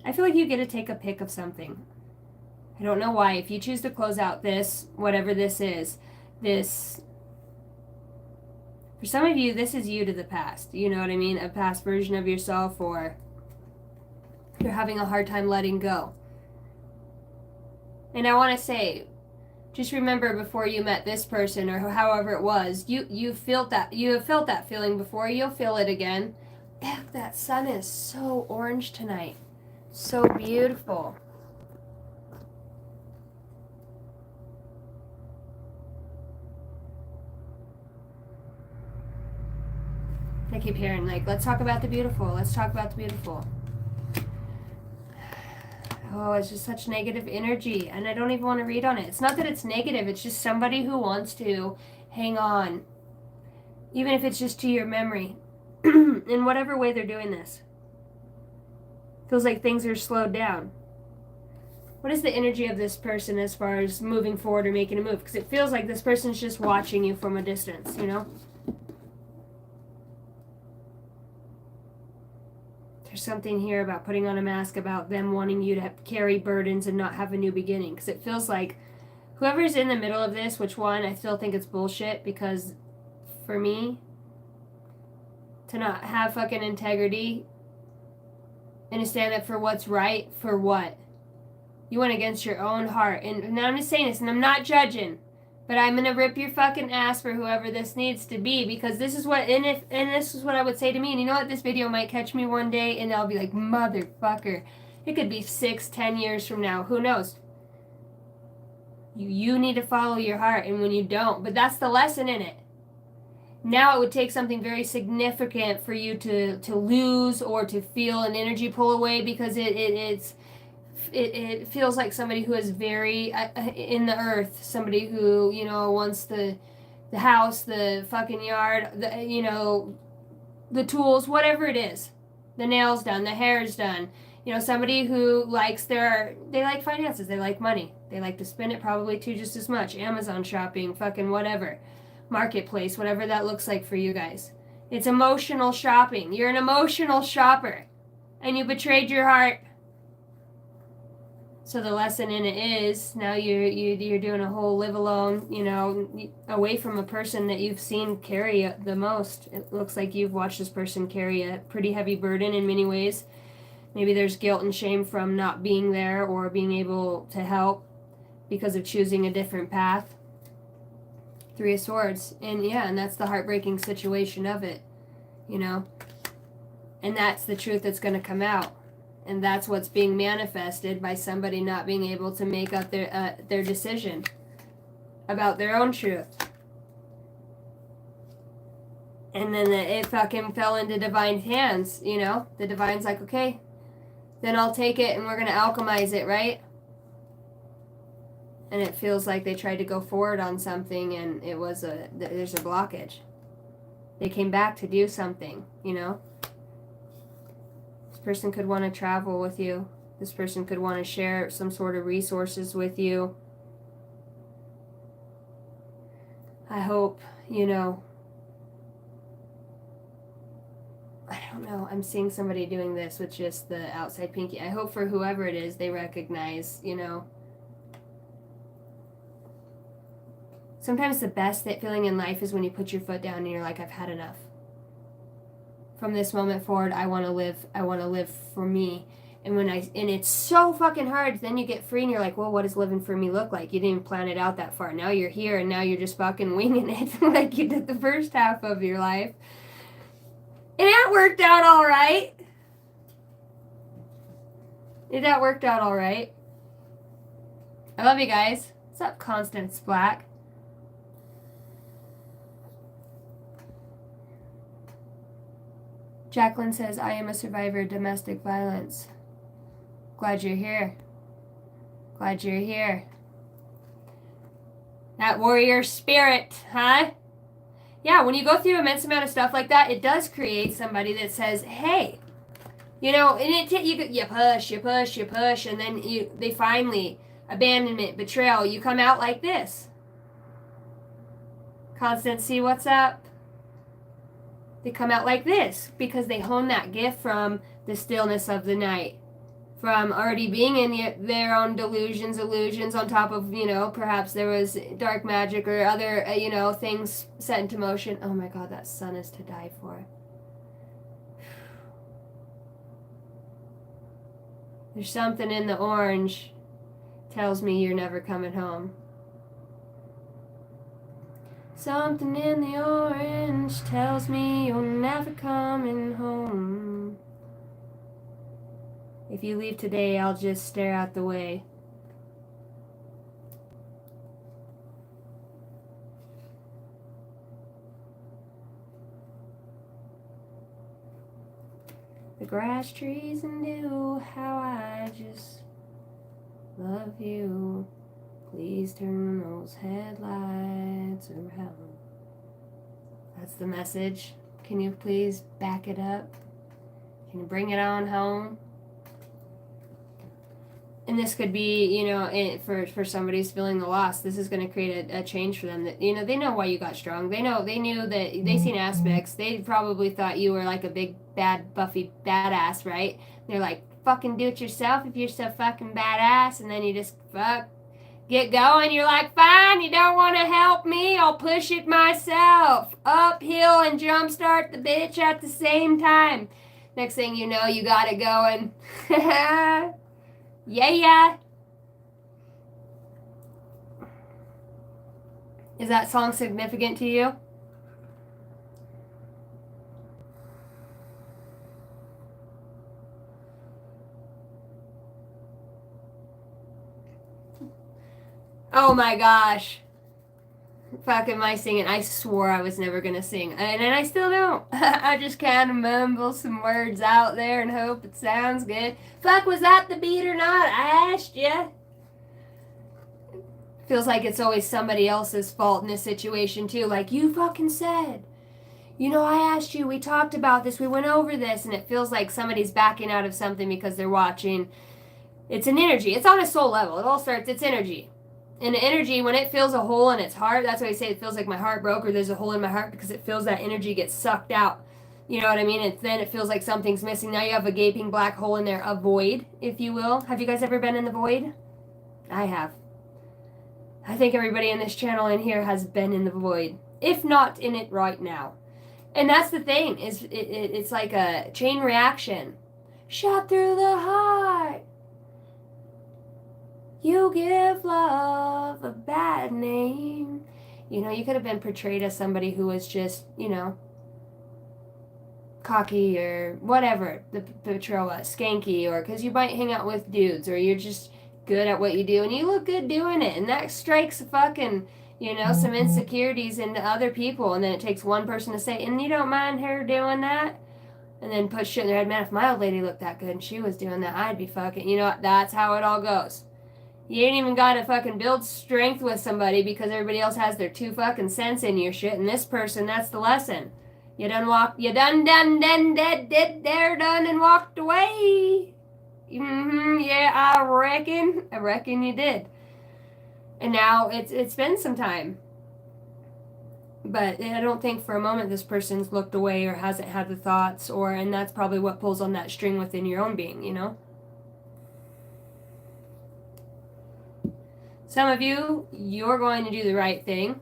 I feel like you get to take a pick of something. I don't know why. If you choose to close out this, whatever this is, this, for some of you, this is you to the past. You know what I mean? A past version of yourself, or you're having a hard time letting go. And I want to say, just remember before you met this person or however it was, you felt that, you have felt that feeling before. You'll feel it again. That sun is so orange tonight. So beautiful. I keep hearing like, let's talk about the beautiful. Let's talk about the beautiful. Oh, it's just such negative energy, and I don't even want to read on it. It's not that it's negative. It's just somebody who wants to hang on, even if it's just to your memory, in whatever way they're doing this. Feels like things are slowed down. What is the energy of this person as far as moving forward or making a move? Because it feels like this person's just watching you from a distance, you know? There's something here about putting on a mask, about them wanting you to carry burdens and not have a new beginning. Because it feels like whoever's in the middle of this, which one, I still think it's bullshit. Because for me, to not have fucking integrity and to stand up for what's right, for what? You went against your own heart. And now I'm just saying this, and I'm not judging. But I'm gonna rip your fucking ass for whoever this needs to be, because this is what, and this is what I would say to me. And you know what? This video might catch me one day, and I'll be like, motherfucker. It could be 6-10 years from now. Who knows? You need to follow your heart, and when you don't, but that's the lesson in it. Now it would take something very significant for you to lose or to feel an energy pull away, because it feels like somebody who is very in the earth, somebody who, you know, wants the house, the fucking yard, the, you know, the tools, whatever it is, the nails done, the hair's done, you know, somebody who likes they like finances, they like money, they like to spend it probably too, just as much. Amazon shopping, fucking whatever, marketplace, whatever that looks like for you guys. It's emotional shopping. You're an emotional shopper, and you betrayed your heart. So the lesson in it is, now you're doing a whole live alone, you know, away from a person that you've seen carry the most. It looks like you've watched this person carry a pretty heavy burden in many ways. Maybe there's guilt and shame from not being there or being able to help because of choosing a different path. 3 of Swords. And yeah, and that's the heartbreaking situation of it, you know. And that's the truth that's going to come out. And that's what's being manifested by somebody not being able to make up their decision about their own truth. And then it fucking fell into divine's hands, you know? The divine's like, okay, then I'll take it and we're going to alchemize it, right? And it feels like they tried to go forward on something and there's a blockage. They came back to do something, you know? This person could want to travel with you. This person could want to share some sort of resources with you. I hope, you know, I don't know, I'm seeing somebody doing this with just the outside pinky. I hope for whoever it is, they recognize, you know, sometimes the best feeling in life is when you put your foot down and you're like, I've had enough. From this moment forward, I want to live for me. And it's so fucking hard, then you get free and you're like, well, what does living for me look like? You didn't even plan it out that far. Now you're here and now you're just fucking winging it like you did the first half of your life. And that worked out all right. That worked out all right. I love you guys. What's up, Constance Black? Jacqueline says, I am a survivor of domestic violence. Glad you're here. Glad you're here. That warrior spirit, huh? Yeah, when you go through immense amount of stuff like that, it does create somebody that says, hey, you know, and you push, and then they finally, abandonment, betrayal, you come out like this. Constancy, what's up? They come out like this because they hone that gift from the stillness of the night, from already being in their own delusions, illusions, on top of, you know, perhaps there was dark magic or other, you know, things set into motion. Oh my God, that sun is to die for. There's something in the orange tells me you're never coming home. Something in the orange tells me you're never coming home. If you leave today, I'll just stare out the way. The grass, trees, and dew, how I just love you. Please turn those headlights around. That's the message. Can you please back it up? Can you bring it on home? And this could be, you know, for somebody who's feeling the loss, this is going to create a change for them. That, you know, they know why you got strong. They knew that they seen aspects. They probably thought you were like a big, bad, buffy badass, right? They're like, fucking do it yourself if you're so fucking badass. And then you just get going. You're like, fine, you don't want to help me. I'll push it myself. Uphill and jumpstart the bitch at the same time. Next thing you know, you got it going. Yeah. Is that song significant to you? Oh my gosh. Fuck am I singing? I swore I was never gonna sing. And I still don't. I just kind of mumble some words out there and hope it sounds good. Fuck, was that the beat or not? I asked ya. Feels like it's always somebody else's fault in this situation too. Like, you fucking said. You know, I asked you, we talked about this, we went over this, and it feels like somebody's backing out of something because they're watching. It's an energy. It's on a soul level. It all starts, it's energy. And the energy, when it feels a hole in its heart, that's why I say it feels like my heart broke or there's a hole in my heart, because it feels that energy gets sucked out. You know what I mean? And then it feels like something's missing. Now you have a gaping black hole in there, a void, if you will. Have you guys ever been in the void? I have. I think everybody in this channel in here has been in the void, if not in it right now. And that's the thing, is it's like a chain reaction. Shot through the heart. You give love a bad name. You know, you could have been portrayed as somebody who was just, you know, cocky or whatever the portrayal was, skanky, or because you might hang out with dudes, or you're just good at what you do and you look good doing it, and that strikes a fucking, you know, some insecurities into other people, and then it takes one person to say, and you don't mind her doing that? And then put shit in their head, man, if my old lady looked that good and she was doing that, I'd be fucking, you know, that's how it all goes. You ain't even got to fucking build strength with somebody because everybody else has their 2 fucking cents in your shit, and this person, that's the lesson. You done and walked away. Yeah, I reckon you did. And now it's been some time. But I don't think for a moment this person's looked away or hasn't had the thoughts, and that's probably what pulls on that string within your own being, you know? Some of you, you're going to do the right thing.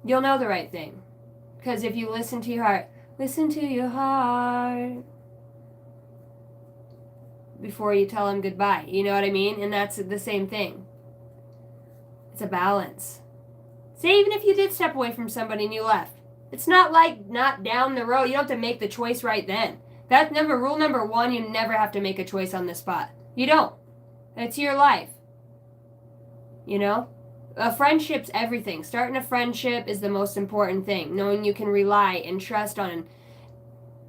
You'll know the right thing. Because if you listen to your heart before you tell them goodbye. You know what I mean? And that's the same thing. It's a balance. Say even if you did step away from somebody and you left, it's not like not down the road. You don't have to make the choice right then. That's rule number 1, you never have to make a choice on the spot. You don't. It's your life. You know? A friendship's everything. Starting a friendship is the most important thing. Knowing you can rely and trust on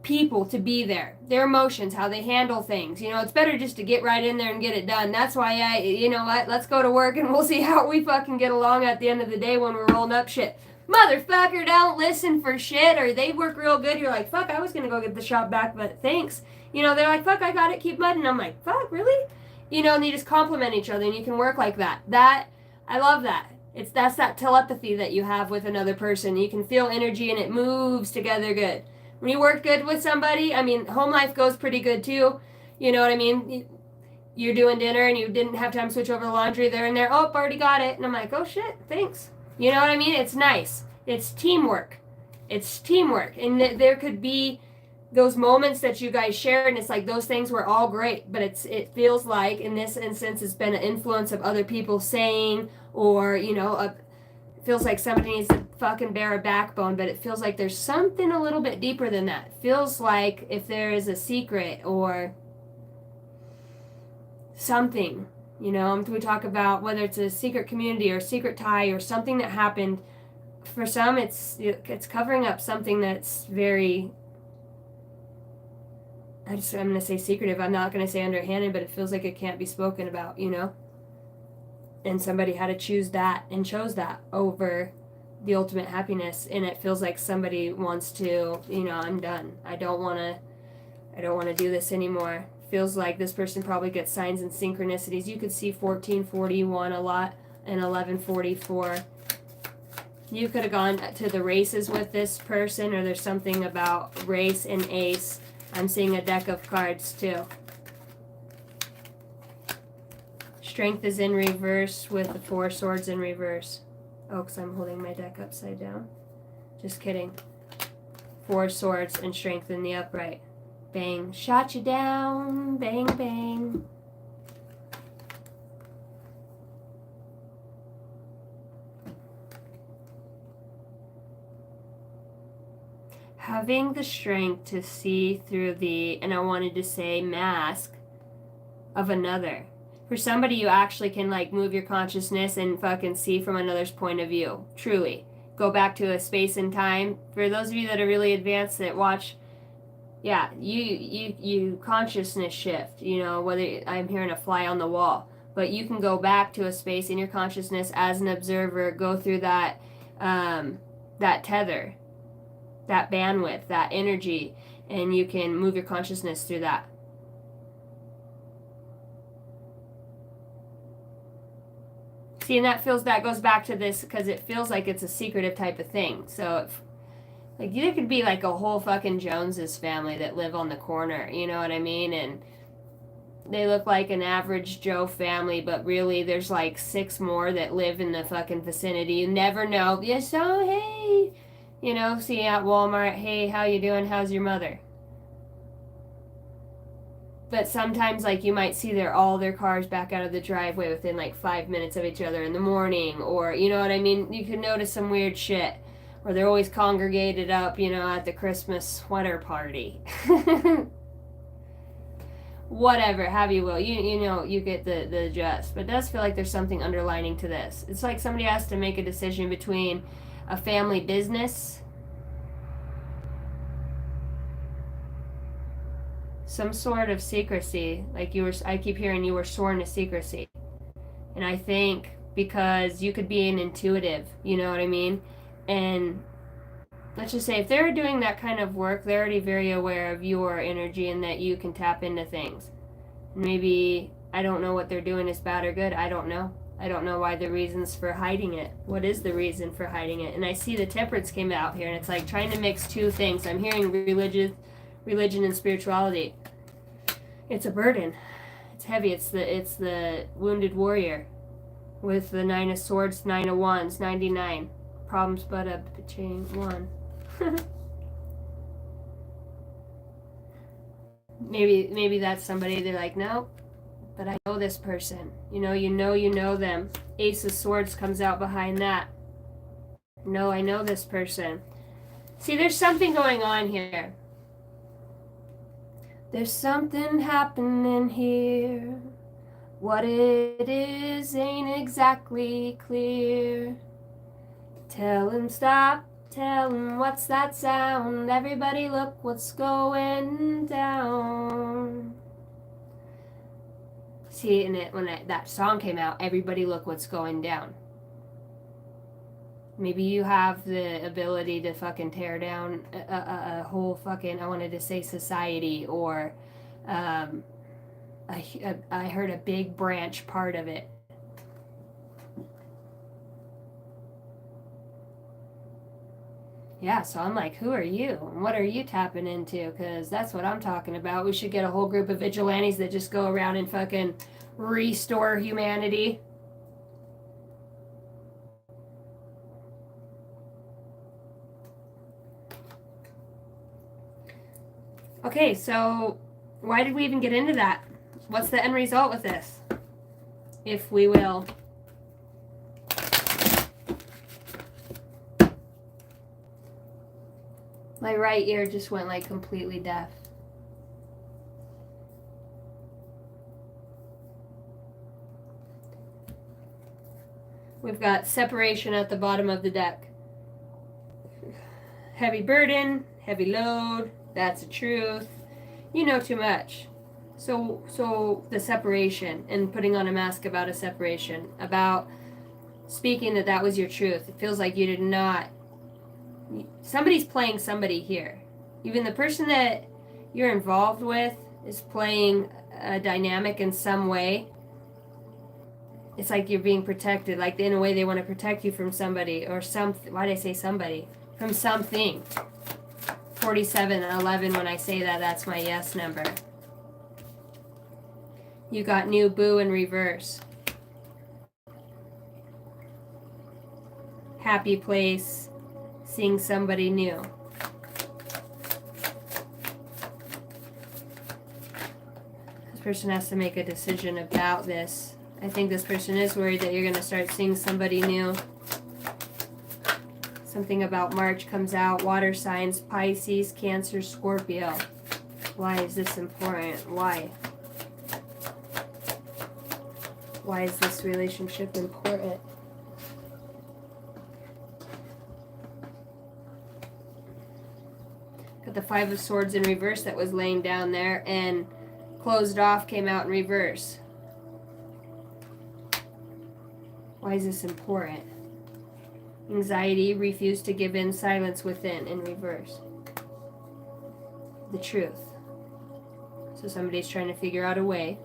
people to be there, their emotions, how they handle things. You know, it's better just to get right in there and get it done. That's why you know what, let's go to work and we'll see how we fucking get along at the end of the day when we're rolling up shit. Motherfucker, don't listen for shit, or they work real good. You're like, fuck, I was gonna go get the shop back, but thanks. You know, they're like, fuck, I got it, keep mudding. I'm like, fuck, really? You know, and you just compliment each other and you can work like that. I love that. That's that telepathy that you have with another person. You can feel energy and it moves together good. When you work good with somebody, I mean, home life goes pretty good too. You know what I mean? You're doing dinner and you didn't have time to switch over the laundry. They're in there, oh, already got it. And I'm like, oh shit, thanks. You know what I mean? It's nice. It's teamwork. It's teamwork. And there could be those moments that you guys share, and it's like those things were all great, but it feels like in this instance it's been an influence of other people saying, or you know, it feels like somebody needs to fucking bear a backbone, but it feels like there's something a little bit deeper than that. It feels like if there is a secret or something, you know, we talk about whether it's a secret community or secret tie or something that happened. For some, it's covering up something that's very, I'm going to say secretive. I'm not going to say underhanded, but it feels like it can't be spoken about, you know? And somebody had to choose that and chose that over the ultimate happiness. And it feels like somebody wants to, you know, I'm done. I don't want to do this anymore. Feels like this person probably gets signs and synchronicities. You could see 1441 a lot and 1144. You could have gone to the races with this person, or there's something about race and ace. I'm seeing a deck of cards too. Strength is in reverse with the 4 swords in reverse. Oh, because I'm holding my deck upside down. Just kidding. 4 swords and strength in the upright. Bang. Shot you down. Bang, bang. Having the strength to see through the, and I wanted to say, mask of another. For somebody, you actually can like move your consciousness and fucking see from another's point of view. Truly. Go back to a space and time. For those of you that are really advanced that watch, yeah, you consciousness shift, you know, whether I'm hearing a fly on the wall, but you can go back to a space in your consciousness as an observer, go through that, that tether, that bandwidth, that energy, and you can move your consciousness through that. See, and that goes back to this because it feels like it's a secretive type of thing. So, like, there could be like a whole fucking Joneses family that live on the corner, you know what I mean? And they look like an average Joe family, but really there's like 6 more that live in the fucking vicinity. You never know. Yeah, so hey, you know, see at Walmart, hey, how you doing? How's your mother? But sometimes, like, you might see all their cars back out of the driveway within like 5 minutes of each other in the morning, or you know what I mean? You can notice some weird shit. Or they're always congregated up, you know, at the Christmas sweater party. Whatever, have you will. You know, you get the gist. But it does feel like there's something underlining to this. It's like somebody has to make a decision between a family business, some sort of secrecy. Like I keep hearing you were sworn to secrecy. And I think because you could be an intuitive, you know what I mean? And let's just say if they're doing that kind of work, they're already very aware of your energy and that you can tap into things. Maybe, I don't know what they're doing is bad or good. I don't know. I don't know why the reasons for hiding it. What is the reason for hiding it? And I see the temperance came out here, and it's like trying to mix 2 things. I'm hearing religion and spirituality. It's a burden. It's heavy. It's the wounded warrior with the 9 of swords, 9 of wands, 99. Problems but a chain 1. maybe that's somebody they're like, no, but I know this person. You know them. Ace of Swords comes out behind that. No, I know this person. See, there's something going on here. There's something happening here. What it is ain't exactly clear. Tell him stop, tell him what's that sound? Everybody look what's going down. See, in it when that song came out, everybody look what's going down. Maybe you have the ability to fucking tear down a whole fucking, I wanted to say society, or I heard a big branch part of it. Yeah, so I'm like, who are you? And what are you tapping into? Because that's what I'm talking about. We should get a whole group of vigilantes that just go around and fucking restore humanity. Okay, so why did we even get into that? What's the end result with this? If we will. My right ear just went like completely deaf. We've got separation at the bottom of the deck. Heavy burden, heavy load, that's the truth. You know too much. So the separation and putting on a mask about a separation, about speaking that was your truth. It feels like you did not. Somebody's playing somebody here. Even the person that you're involved with is playing a dynamic in some way. It's like you're being protected. Like in a way they want to protect you from somebody or something. Why did I say somebody? From something. 4711, when I say that, that's my yes number. You got new boo in reverse. Happy place. Seeing somebody new. This person has to make a decision about this. I think this person is worried that you're going to start seeing somebody new. Something about March comes out. Water signs, Pisces, Cancer, Scorpio. Why is this important? Why? Why is this relationship important? Got the Five of Swords in reverse that was laying down there, and closed off came out in reverse. Why is this important? Anxiety, refuse to give in, silence within, in reverse. The truth. So somebody's trying to figure out a way.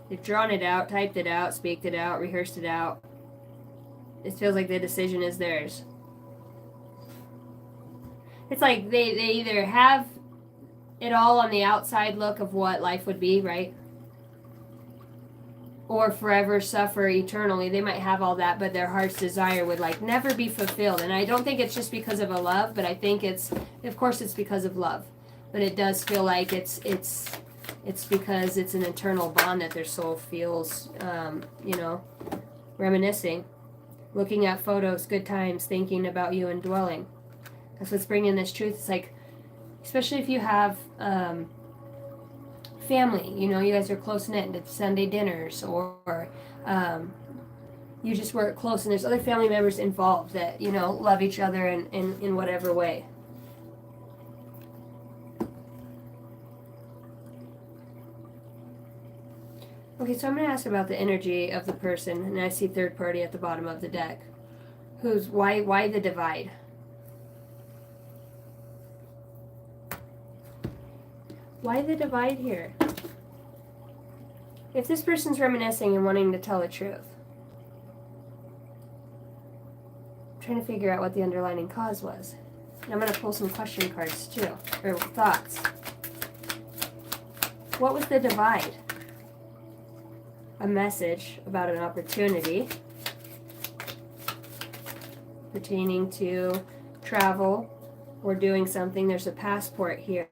They've drawn it out, typed it out, speaked it out, rehearsed it out. It feels like the decision is theirs. It's like they either have it all on the outside look of what life would be, right? Or forever suffer eternally. They might have all that, but their heart's desire would like never be fulfilled. And I don't think it's just because of a love, but I think it's, of course it's because of love. But it does feel like it's because it's an eternal bond that their soul feels, reminiscing. Looking at photos, good times, thinking about you and dwelling. That's what's bringing this truth. It's like, especially if you have family, you guys are close-knit at Sunday dinners, or you just work close and there's other family members involved that, love each other in whatever way. Okay, so I'm going to ask about the energy of the person, and I see third party at the bottom of the deck. Why the divide? Why the divide here? If this person's reminiscing and wanting to tell the truth, I'm trying to figure out what the underlying cause was. And I'm going to pull some question cards too, or thoughts. What was the divide? A message about an opportunity pertaining to travel or doing something. There's a passport here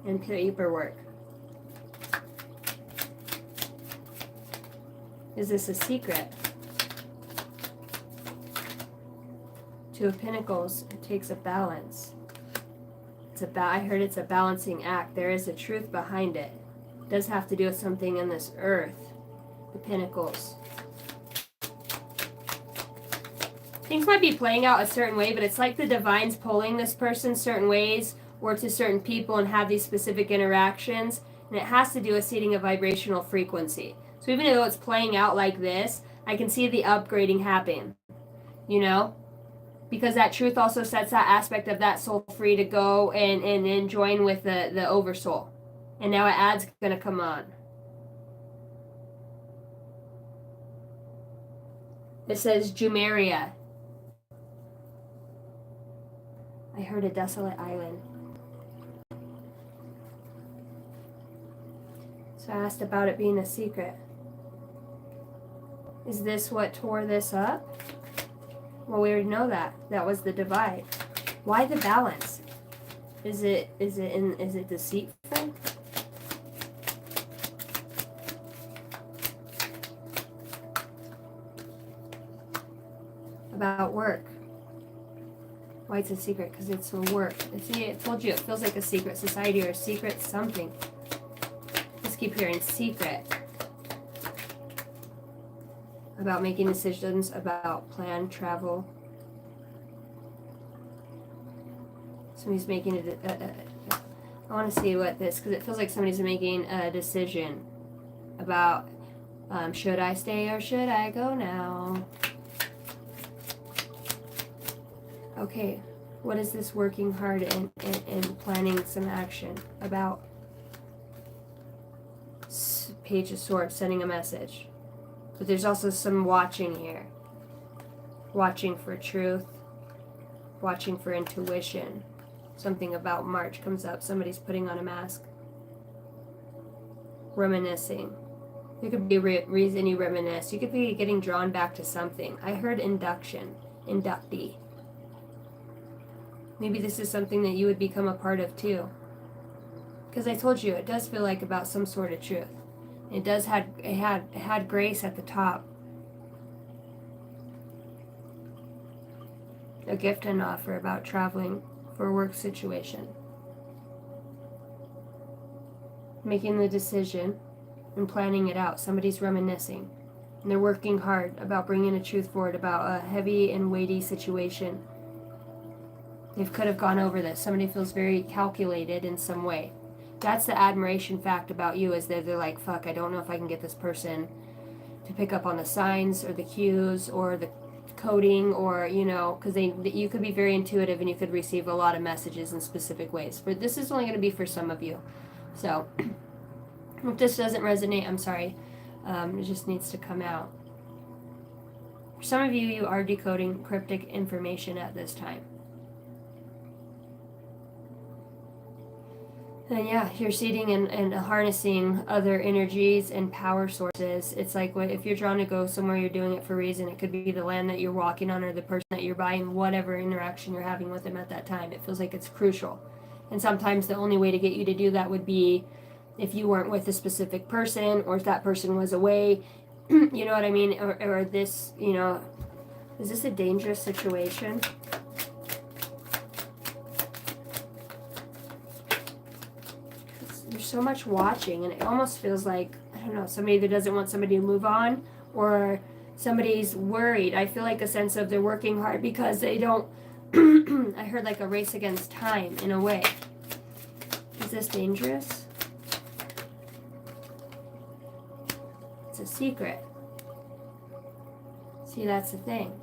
and paperwork. Is this a secret? Two of Pentacles, it takes a balance. I heard it's a balancing act. There is a truth behind it. It does have to do with something in this earth. The Pentacles. Things might be playing out a certain way, but it's like the divine's pulling this person certain ways or to certain people and have these specific interactions. And it has to do with seeding a vibrational frequency. So even though it's playing out like this, I can see the upgrading happen. You know? Because that truth also sets that aspect of that soul free to go and join with the oversoul. And now an ad's going to come on. It says Jumeirah. I heard a desolate island. So I asked about it being a secret. Is this what tore this up? Well, we already know that. That was the divide. Why the balance? Is it deceitful? About work. Why it's a secret? Because it's a work. See, I told you it feels like a secret society or a secret something. Just keep hearing secret. About making decisions, about plan, travel. Somebody's making I want to see what this, because it feels like somebody's making a decision about should I stay or should I go now? Okay, what is this working hard and planning some action about? Page of Swords, sending a message. But there's also some watching here. Watching for truth. Watching for intuition. Something about March comes up. Somebody's putting on a mask. Reminiscing. There could be a reason you reminisce. You could be getting drawn back to something. I heard induction. Inductee. Maybe this is something that you would become a part of too. Because I told you, it does feel like about some sort of truth. It had grace at the top. A gift and offer about traveling for a work situation. Making the decision and planning it out. Somebody's reminiscing. And they're working hard about bringing a truth forward about a heavy and weighty situation. They could have gone over this. Somebody feels very calculated in some way. That's the admiration fact about you, is that they're like, fuck, I don't know if I can get this person to pick up on the signs or the cues or the coding, or, you know, because you could be very intuitive and you could receive a lot of messages in specific ways. But this is only going to be for some of you. So if this doesn't resonate, I'm sorry. It just needs to come out. For some of you, you are decoding cryptic information at this time. And yeah, you're seeding and harnessing other energies and power sources. It's like if you're drawn to go somewhere, you're doing it for a reason. It could be the land that you're walking on or the person that you're buying, whatever interaction you're having with them at that time. It feels like it's crucial. And sometimes the only way to get you to do that would be if you weren't with a specific person, or if that person was away. You know what I mean? Or this, you know, is this a dangerous situation? There's so much watching, and it almost feels like, I don't know, somebody that doesn't want somebody to move on, or somebody's worried. I feel like a sense of they're working hard because they don't, I heard like a race against time in a way. Is this dangerous? It's a secret. See, that's the thing.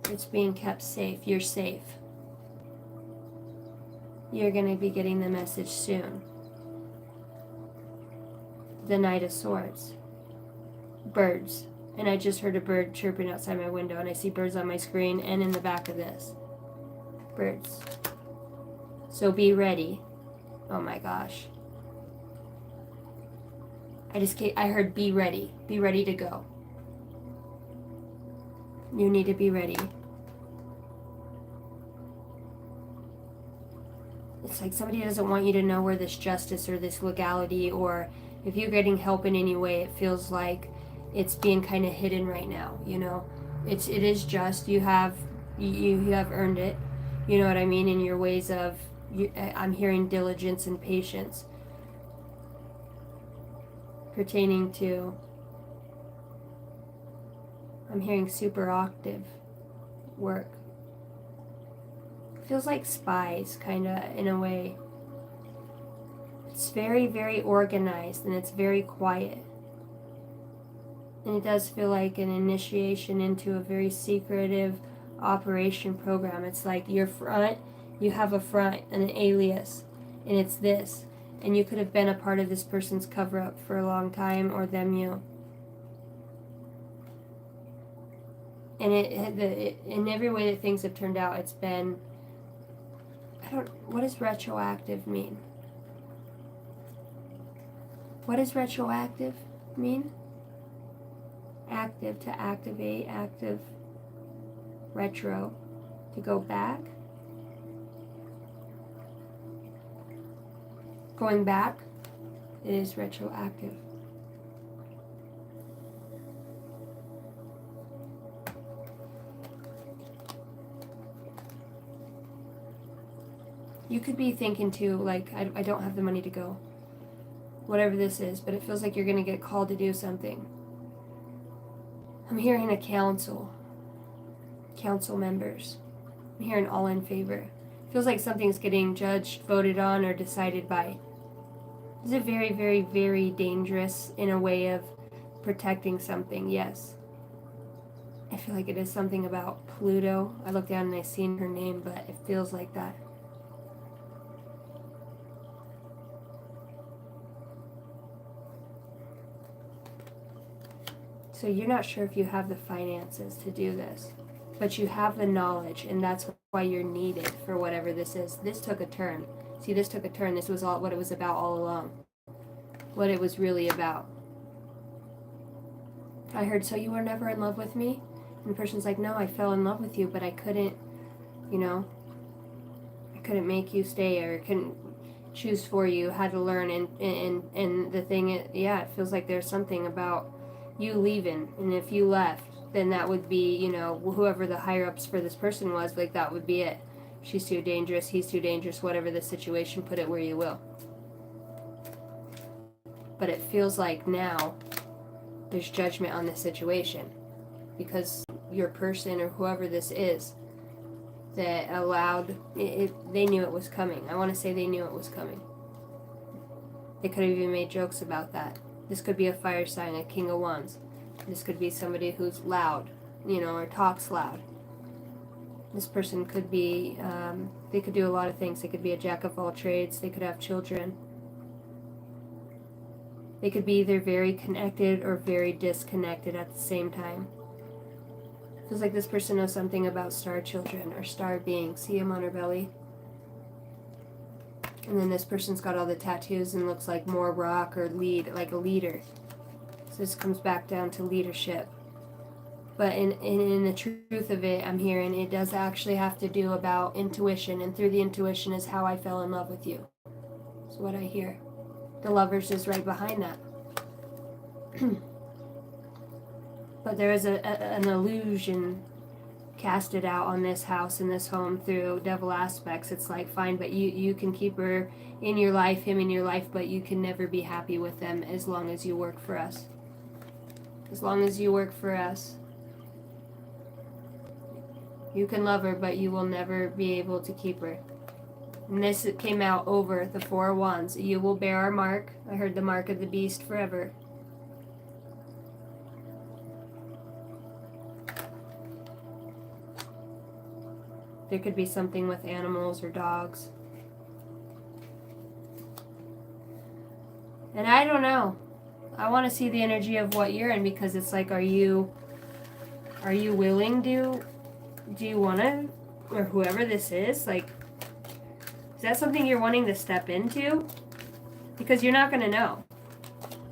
It's being kept safe. You're safe. You're going to be getting the message soon. The Knight of Swords. Birds. And I just heard a bird chirping outside my window, and I see birds on my screen and in the back of this. Birds. So be ready. Oh my gosh. I heard be ready. Be ready to go. You need to be ready. It's like somebody doesn't want you to know where this justice or this legality, or if you're getting help in any way, it feels like it's being kind of hidden right now, you know. It is just, you have earned it, you know what I mean, in your ways of, I'm hearing diligence and patience. pertaining to, I'm hearing super octave work. Feels like spies, kind of, in a way. It's very, very organized, and it's very quiet. And it does feel like an initiation into a very secretive operation program. It's like your front, you have a front and an alias, and it's this. And you could have been a part of this person's cover-up for a long time, or them you. And in every way that things have turned out, it's been, what does retroactive mean? What does retroactive mean? Active, to activate, active, retro, to go back. Going back, it is retroactive. You could be thinking too, like, I don't have the money to go. Whatever this is, but it feels like you're going to get called to do something. I'm hearing a council members. I'm hearing all in favor. Feels like something's getting judged, voted on, or decided by. Is it very, very, very dangerous in a way of protecting something? Yes. I feel like it is something about Pluto. I look down and I seen her name, but it feels like that. So you're not sure if you have the finances to do this, but you have the knowledge, and that's why you're needed for whatever this is. This took a turn. See, this took a turn. This was all what it was about all along. What it was really about. I heard, so you were never in love with me? And the person's like, no, I fell in love with you, but I couldn't, I couldn't make you stay, or couldn't choose for you, had to learn, and the thing, it feels like there's something about you leaving, and if you left, then that would be, whoever the higher-ups for this person was, like, that would be it. She's too dangerous, he's too dangerous, whatever the situation, put it where you will. But it feels like now there's judgment on this situation, because your person, or whoever this is, that allowed it, they knew it was coming. I want to say they knew it was coming. They could have even made jokes about that. This could be a fire sign, a King of Wands. This could be somebody who's loud, or talks loud. This person could be, they could do a lot of things. They could be a jack of all trades. They could have children. They could be either very connected or very disconnected at the same time. Feels like this person knows something about star children or star beings. See him on her belly? And then this person's got all the tattoos and looks like more rock or lead, like a leader. So this comes back down to leadership. But in the truth of it, I'm hearing it does actually have to do about intuition. And through the intuition is how I fell in love with you. That's what I hear. The Lovers is right behind that. But there is an illusion casted out on this house and this home through devil aspects. It's like, fine, but you can keep her in your life, him in your life, but you can never be happy with them as long as you work for us. As long as you work for us. You can love her, but you will never be able to keep her. And this came out over the Four of Wands. You will bear our mark. I heard the mark of the beast forever. There could be something with animals or dogs. And I don't know. I want to see the energy of what you're in, because it's like, are you willing to, do you want to, or whoever this is, like, is that something you're wanting to step into? Because you're not going to know.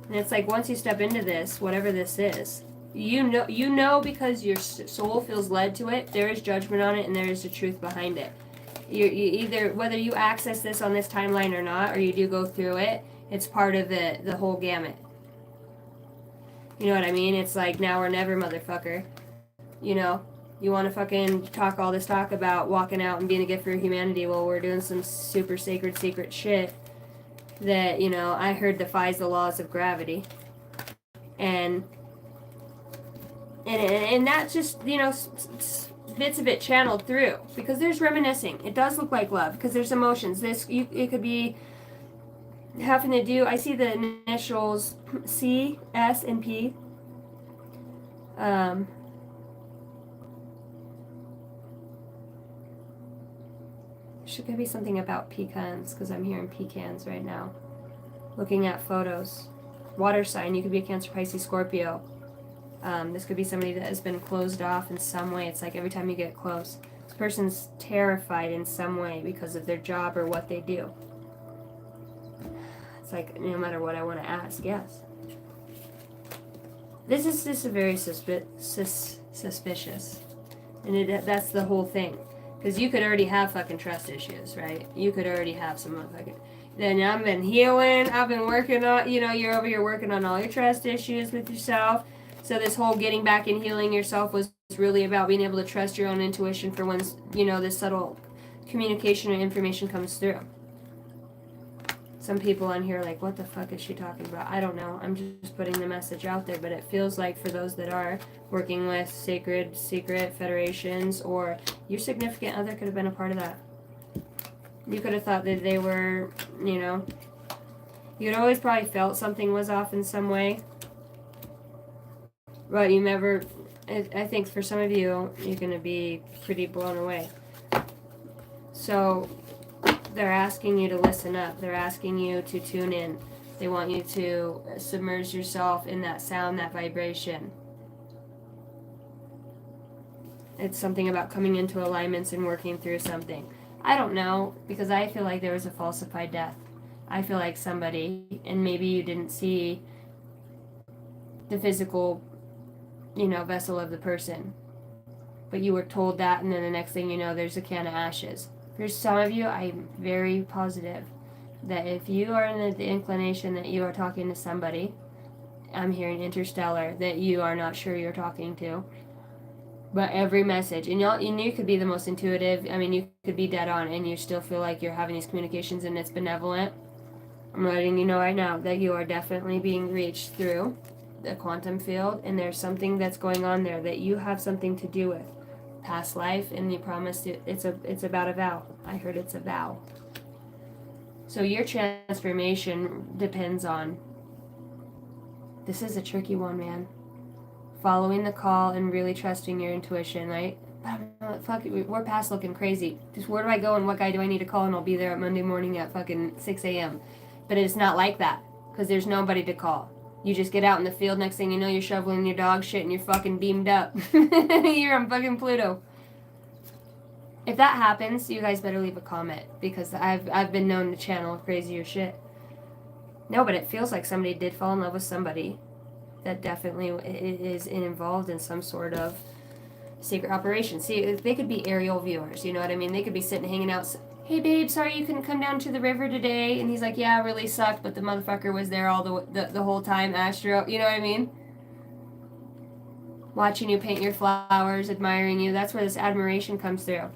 And it's like, once you step into this, whatever this is, you know because your soul feels led to it, there is judgment on it, and there is the truth behind it. You either, whether you access this on this timeline or not, or you do go through it, it's part of the whole gamut. You know what I mean? It's like, now or never, motherfucker. You want to fucking talk all this talk about walking out and being a gift for humanity while we're doing some super sacred secret shit that, I heard defies the laws of gravity. And that's just, you know, bits of it channeled through, because there's reminiscing. It does look like love because there's emotions. It could be having to do, I see the initials C, S, and P. Should be something about pecans, because I'm hearing pecans right now. Looking at photos. Water sign, you could be a Cancer, Pisces, Scorpio. This could be somebody that has been closed off in some way. It's like every time you get close, this person's terrified in some way because of their job or what they do. It's like, no matter what I want to ask, yes. This is just a very suspicious. And that's the whole thing. Because you could already have fucking trust issues, right? You could already have some fucking... Then I've been healing. I've been working on... You know, you're over here working on all your trust issues with yourself. So this whole getting back and healing yourself was really about being able to trust your own intuition for when, you know, this subtle communication and information comes through. Some people on here are like, what the fuck is she talking about? I don't know. I'm just putting the message out there. But it feels like for those that are working with sacred, secret federations, or your significant other could have been a part of that. You could have thought that they were, you know, you'd always probably felt something was off in some way. But you never, I think for some of you, you're going to be pretty blown away. So they're asking you to listen up. They're asking you to tune in. They want you to submerge yourself in that sound, that vibration. It's something about coming into alignments and working through something. I don't know, because I feel like there was a falsified death. I feel like somebody, and maybe you didn't see the physical, you know, vessel of the person, but you were told that, and then the next thing you know, there's a can of ashes. For some of you, I'm very positive that if you are in the inclination that you are talking to somebody, I'm hearing interstellar, that you are not sure you're talking to. But every message, and you could be the most intuitive, I mean, you could be dead on, and you still feel like you're having these communications and it's benevolent. I'm letting you know right now that you are definitely being reached through the quantum field, and there's something that's going on there that you have something to do with. Past life, and you promised it. It's about a vow. I heard it's a vow. So your transformation depends on, this is a tricky one, man. Following the call and really trusting your intuition, right? But fuck it, we're past looking crazy. Just where do I go and what guy do I need to call, and I'll be there at Monday morning at fucking 6 a.m. But it's not like that, because there's nobody to call. You just get out in the field, next thing you know, you're shoveling your dog shit and you're fucking beamed up. You're on fucking Pluto. If that happens, you guys better leave a comment, because I've been known to channel crazier shit. No, but it feels like somebody did fall in love with somebody that definitely is involved in some sort of secret operation. See, they could be aerial viewers, you know what I mean? They could be sitting hanging out. Hey babe, sorry you couldn't come down to the river today. And he's like, yeah, it really sucked, but the motherfucker was there all the whole time, Astro. You know what I mean? Watching you paint your flowers, admiring you. That's where this admiration comes through.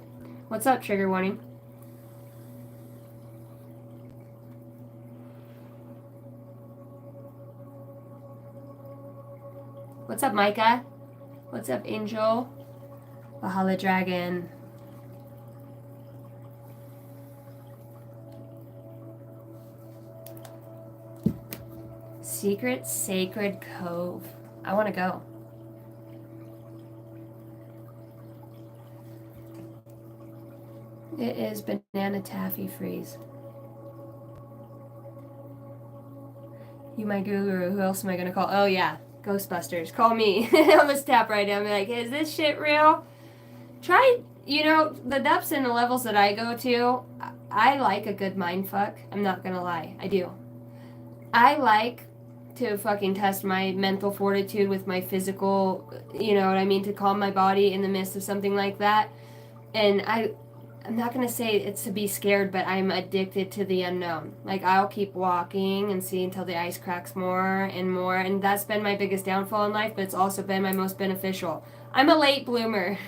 What's up, trigger warning? What's up, Micah? What's up, Angel? Valhalla Dragon. Secret Sacred Cove. I want to go. It is Banana Taffy Freeze. You my guru. Who else am I going to call? Oh, yeah. Ghostbusters. Call me. I'll just tap right down and be like, hey, is this shit real? Try, you know, the depths and the levels that I go to, I like a good mind fuck. I'm not going to lie. I do. I like to fucking test my mental fortitude with my physical, you know what I mean, to calm my body in the midst of something like that. And I'm not going to say it's to be scared, but I'm addicted to the unknown. Like, I'll keep walking and see until the ice cracks more and more. And that's been my biggest downfall in life, but it's also been my most beneficial. I'm a late bloomer.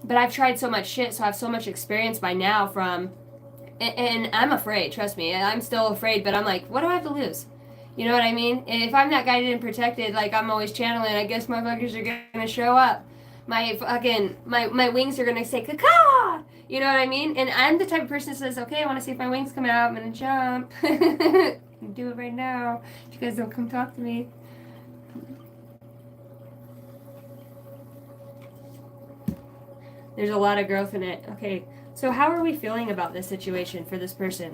But I've tried so much shit, so I have so much experience by now from... And I'm afraid, trust me. I'm still afraid, but I'm like, what do I have to lose? You know what I mean? If I'm not guided and protected, like I'm always channeling, I guess motherfuckers are gonna show up. My wings are gonna say caca. You know what I mean? And I'm the type of person that says, okay, I want to see if my wings come out. I'm gonna jump. Do it right now. You guys don't come talk to me. There's a lot of growth in it. Okay, so how are we feeling about this situation for this person?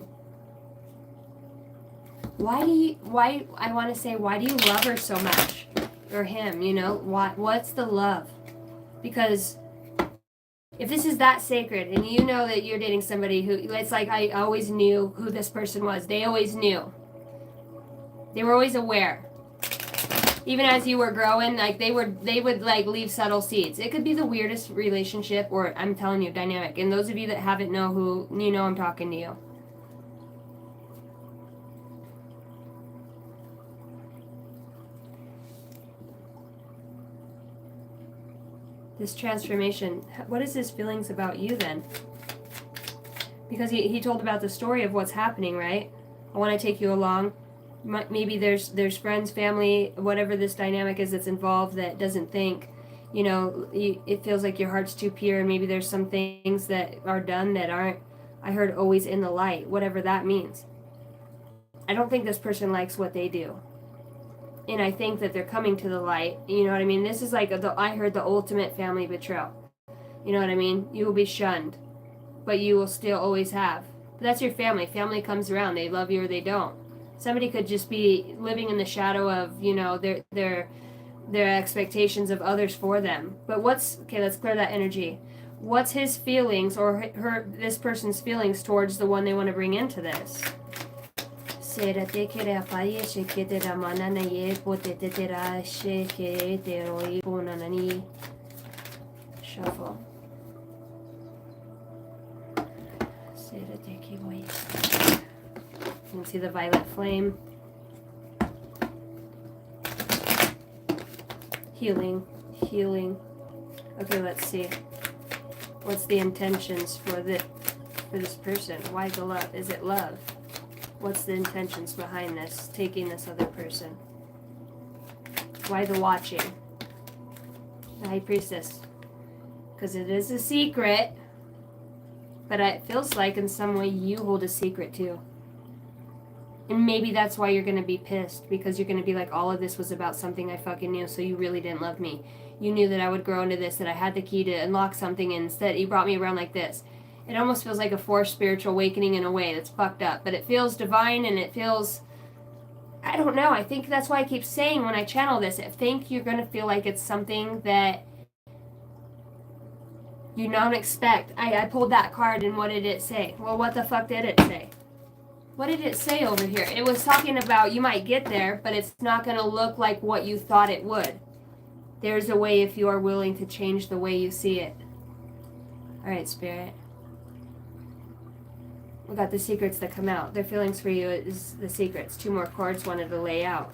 Why I want to say, why do you love her so much? Or him, you know? What's the love? Because if this is that sacred and you know that you're dating somebody who, it's like I always knew who this person was. They always knew. They were always aware. Even as you were growing, like they would like leave subtle seeds. It could be the weirdest relationship, or I'm telling you, dynamic. And those of you that haven't know who, you know I'm talking to you. This transformation, what is his feelings about you then? Because he told about the story of what's happening, right? I want to take you along. Maybe there's friends, family, whatever this dynamic is that's involved that doesn't think, you know, it feels like your heart's too pure, and maybe there's some things that are done that aren't, I heard, always in the light, whatever that means. I don't think this person likes what they do. And I think that they're coming to the light. You know what I mean? This is like, I heard the ultimate family betrayal. You know what I mean? You will be shunned, but you will still always have. But that's your family. Family comes around. They love you or they don't. Somebody could just be living in the shadow of, you know, their expectations of others for them. But let's clear that energy. What's his feelings, or this person's feelings towards the one they want to bring into this? Shuffle. You can see the violet flame. Healing. Okay, let's see. What's the intentions for this person? Why the love? Is it love? What's the intentions behind this, taking this other person? Why the watching? The High Priestess. Because it is a secret, but it feels like in some way you hold a secret too. And maybe that's why you're going to be pissed, because you're going to be like, all of this was about something I fucking knew, so you really didn't love me. You knew that I would grow into this, that I had the key to unlock something, and instead you brought me around like this. It almost feels like a forced spiritual awakening in a way that's fucked up, but it feels divine, and it feels, I don't know, I think that's why I keep saying when I channel this, I think you're going to feel like it's something that you don't expect. I pulled that card, and what did it say? Well, what the fuck did it say? What did it say over here? It was talking about you might get there, but it's not going to look like what you thought it would. There's a way if you are willing to change the way you see it. All right, Spirit. We got the secrets that come out. Their feelings for you is the secrets. 2 more cards wanted to lay out.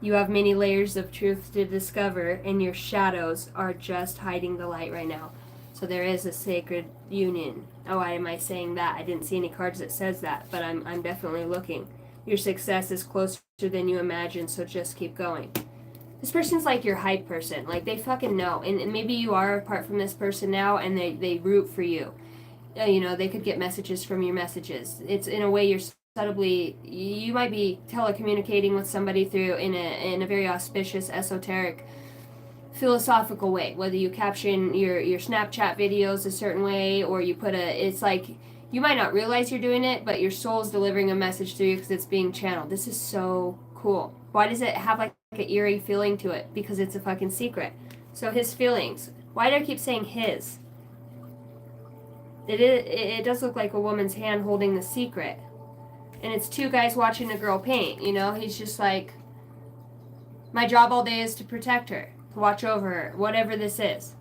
You have many layers of truth to discover, and your shadows are just hiding the light right now. So there is a sacred union. Oh, why am I saying that? I didn't see any cards that says that, but I'm definitely looking. Your success is closer than you imagine, so just keep going. This person's like your hype person. Like, they fucking know. And maybe you are apart from this person now, and they root for you. You know, they could get messages from your messages. It's in a way you're subtly, you might be telecommunicating with somebody through in a very auspicious, esoteric, philosophical way, whether you caption your Snapchat videos a certain way, or you put it's like, you might not realize you're doing it, but your soul's delivering a message through you because it's being channeled. This is so cool. Why does it have like an eerie feeling to it? Because it's a fucking secret. So his feelings, why do I keep saying his? It does look like a woman's hand holding the secret, and it's 2 guys watching a girl paint. You know, he's just like, my job all day is to protect her, to watch over her, whatever this is.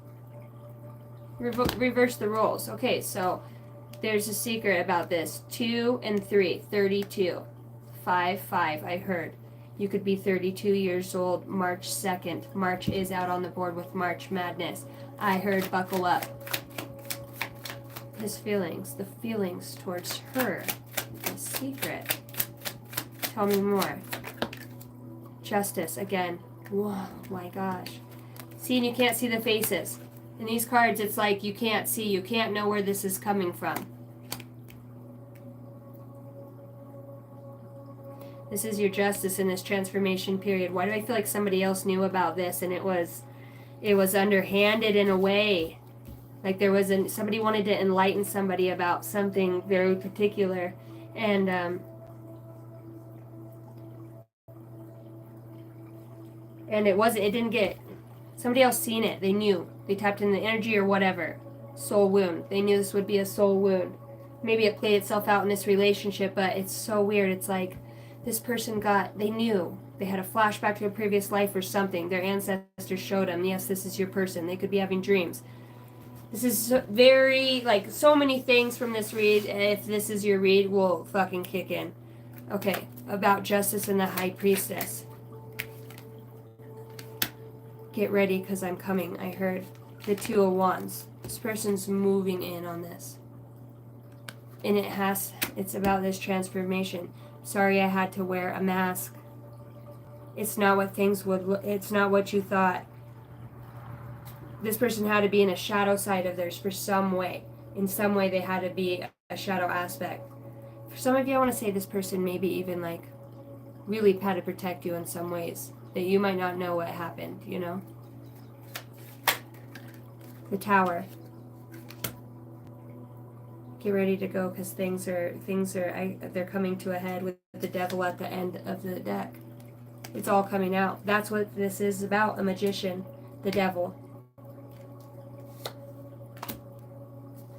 Reverse the roles. Okay, so there's a secret about this. 2 and 3, 32. 5, 5, I heard. You could be 32 years old March 2nd. March is out on the board with March Madness. I heard buckle up. His feelings, the feelings towards her, the secret. Tell me more. Justice, again. Whoa, my gosh. See, and you can't see the faces. In these cards, it's like you can't see. You can't know where this is coming from. This is your justice in this transformation period. Why do I feel like somebody else knew about this and it was underhanded in a way? Like there was somebody wanted to enlighten somebody about something very particular, and it didn't get, somebody else seen it. They knew. They tapped in the energy or whatever. Soul wound. They knew this would be a soul wound. Maybe it played itself out in this relationship, but it's so weird. It's like this person they knew. They had a flashback to a previous life or something. Their ancestors showed them, yes, this is your person. They could be having dreams. This is very, like, so many things from this read, if this is your read, will fucking kick in. Okay, about justice and the high priestess. Get ready, because I'm coming. I heard the Two of Wands. This person's moving in on this. And it's about this transformation. Sorry I had to wear a mask. It's not what things would look, it's not what you thought. This person had to be in a shadow side of theirs for some way. In some way they had to be a shadow aspect. For some of you, I want to say this person maybe even like really had to protect you in some ways that you might not know what happened, you know? The Tower. Get ready to go because they're coming to a head with the Devil at the end of the deck. It's all coming out. That's what this is about, a magician, the Devil.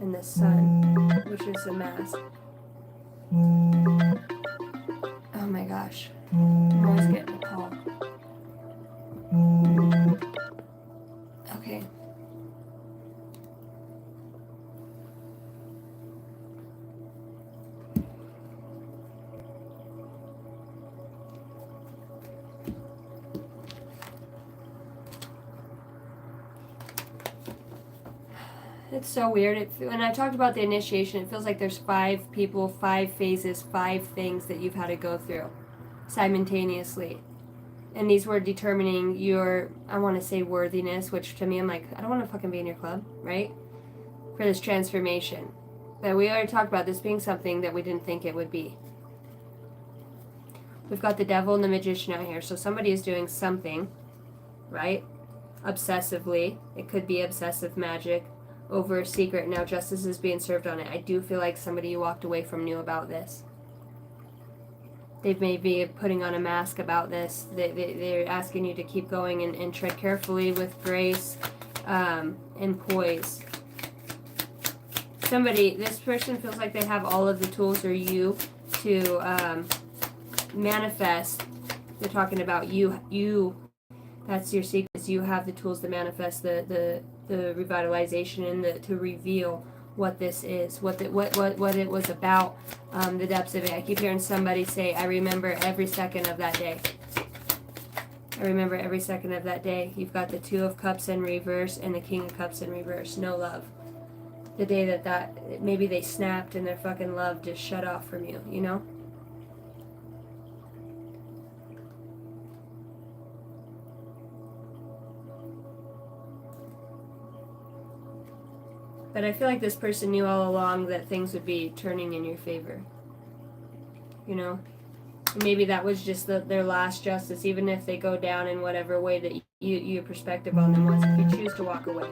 And the Sun, which is the mask. Oh my gosh. I'm always getting a call. Okay. It's so weird. When I talked about the initiation, it feels like there's 5 people, 5 phases, 5 things that you've had to go through simultaneously. And these were determining your, I want to say, worthiness, which to me, I'm like, I don't want to fucking be in your club, right? For this transformation. But we already talked about this being something that we didn't think it would be. We've got the Devil and the Magician out here. So somebody is doing something, right? Obsessively. It could be obsessive magic over a secret. Now justice is being served on it. I do feel like somebody you walked away from knew about this. They may be putting on a mask about this. They're asking you to keep going and tread carefully with grace and poise. This person feels like they have all of the tools, or you, to manifest. They're talking about you. That's your secret. You have the tools to manifest the revitalization and to reveal what this is, what it was about, the depths of it. I keep hearing somebody say, I remember every second of that day. I remember every second of that day. You've got the Two of Cups in reverse and the King of Cups in reverse. No love. The day that maybe they snapped and their fucking love just shut off from you, you know? But I feel like this person knew all along that things would be turning in your favor. You know? Maybe that was just their last justice, even if they go down in whatever way that your perspective on them was. If you choose to walk away.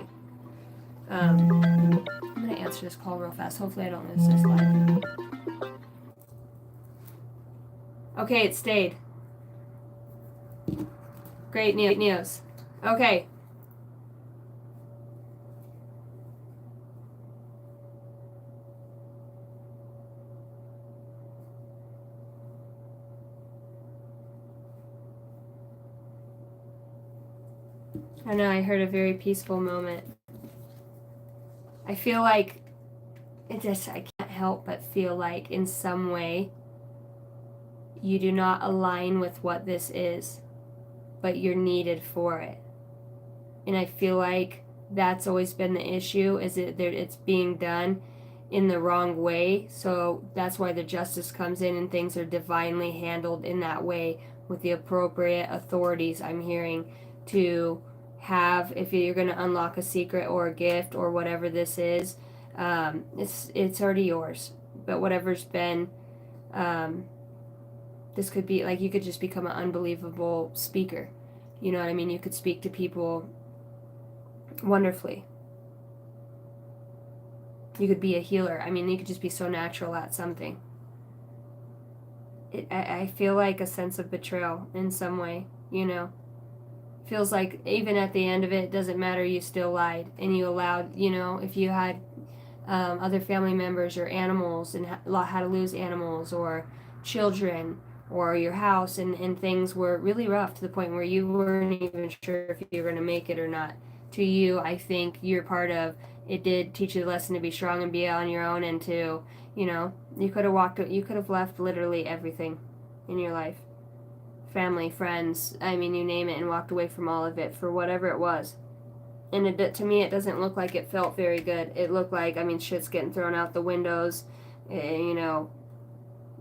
I'm going to answer this call real fast. Hopefully I don't lose this live. Okay, it stayed. Great news. Okay. I know, I heard a very peaceful moment. I feel like I can't help but feel like in some way you do not align with what this is, but you're needed for it. And I feel like that's always been the issue, is it's being done in the wrong way. So that's why the justice comes in and things are divinely handled in that way with the appropriate authorities, I'm hearing, to have, if you're going to unlock a secret or a gift or whatever this is, it's already yours. But whatever's been, this could be like, you could just become an unbelievable speaker. You know what I mean? You could speak to people wonderfully. You could be a healer. I mean, you could just be so natural at something. I feel like a sense of betrayal in some way, you know? Feels like even at the end of it, it doesn't matter, you still lied. And you allowed, you know, if you had other family members or animals and had to lose animals or children or your house, and things were really rough to the point where you weren't even sure if you were going to make it or not. To you, I think you're part of it. Did teach you the lesson to be strong and be on your own, and to, you know, you could have left literally everything in your life, family, friends, I mean, you name it, and walked away from all of it for whatever it was. And to me, it doesn't look like it felt very good. It looked like, I mean, shit's getting thrown out the windows, you know,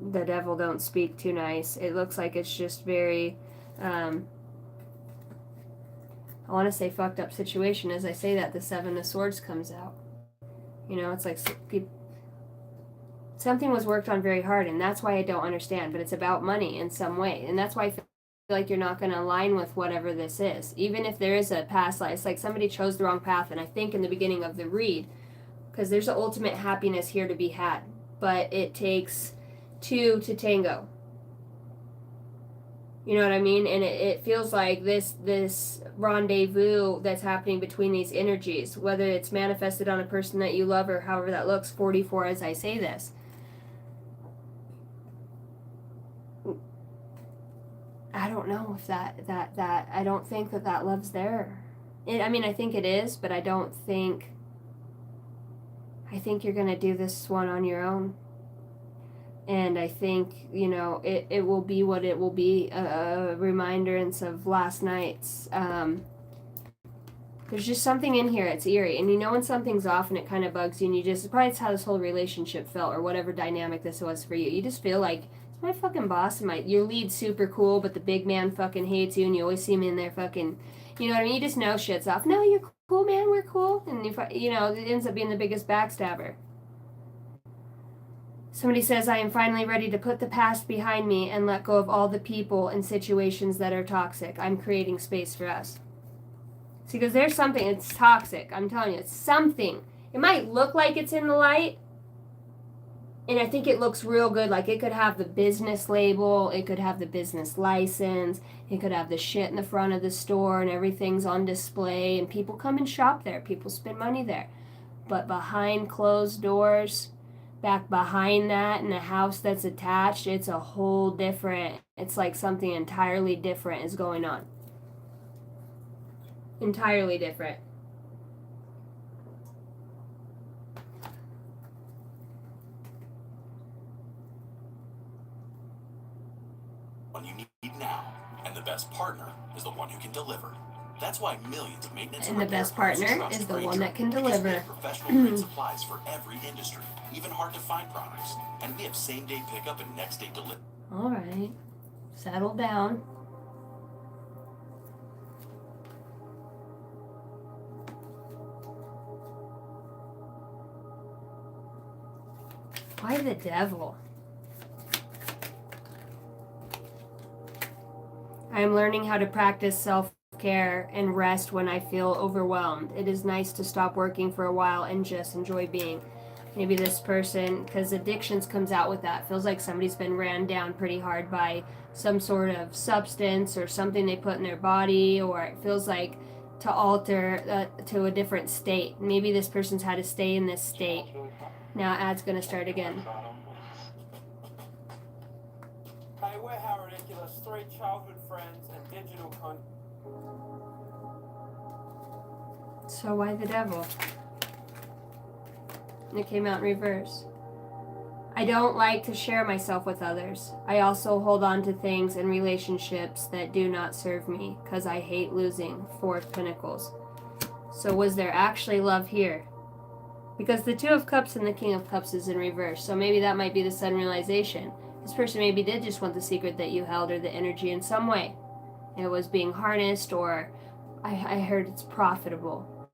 the devil don't speak too nice. It looks like it's just very, I want to say fucked up situation. As I say that, the Seven of Swords comes out. You know, it's like something was worked on very hard, and that's why I don't understand, but it's about money in some way. And that's why I feel like you're not going to align with whatever this is. Even if there is a past life, it's like somebody chose the wrong path, and I think in the beginning of the read, because there's an ultimate happiness here to be had, but it takes two to tango. You know what I mean? And it feels like this rendezvous that's happening between these energies, whether it's manifested on a person that you love or however that looks, 44 as I say this. I don't know if that I don't think that love's there. I mean, I think it is, but I think you're going to do this one on your own. And I think, you know, it will be what it will be, a remembrance of last night's. There's just something in here, it's eerie. And you know when something's off and it kind of bugs you, and you just, it's probably how this whole relationship felt, or whatever dynamic this was for you. You just feel like, it's my fucking boss, and your lead's super cool, but the big man fucking hates you, and you always see him in there fucking, you know what I mean? You just know shit's off. No, you're cool, man, we're cool. And you know, it ends up being the biggest backstabber. Somebody says, I am finally ready to put the past behind me and let go of all the people and situations that are toxic. I'm creating space for us. See, because there's something, it's toxic. I'm telling you, it's something. It might look like it's in the light, and I think it looks real good. Like, it could have the business label, it could have the business license, it could have the shit in the front of the store, and everything's on display, and people come and shop there. People spend money there. But behind closed doors, back behind that in a house that's attached, it's a whole different, it's like something entirely different is going on. Entirely different. One you need now, and the best partner is the one who can deliver. That's why millions of maintenance and the best partner is the one that can deliver. Professional grade supplies for every industry, even hard to find products, and we have same-day pickup and next-day delivery. All right, settle down. Why the devil? I am learning how to practice self-care and rest when I feel overwhelmed. It is nice to stop working for a while and just enjoy being. Maybe this person, because addictions comes out with that. Feels like somebody's been ran down pretty hard by some sort of substance or something they put in their body, or it feels like to alter to a different state. Maybe this person's had to stay in this state. Now ad's going to start again. Hey, we're How Ridiculous, 3 childhood friends and digital So why the devil? It came out in reverse. I don't like to share myself with others. I also hold on to things and relationships that do not serve me because I hate losing. 4 of Pentacles. So was there actually love here? Because the Two of Cups and the King of Cups is in reverse. So maybe that might be the sudden realization. This person maybe did just want the secret that you held or the energy in some way. It was being harnessed, or I heard it's profitable.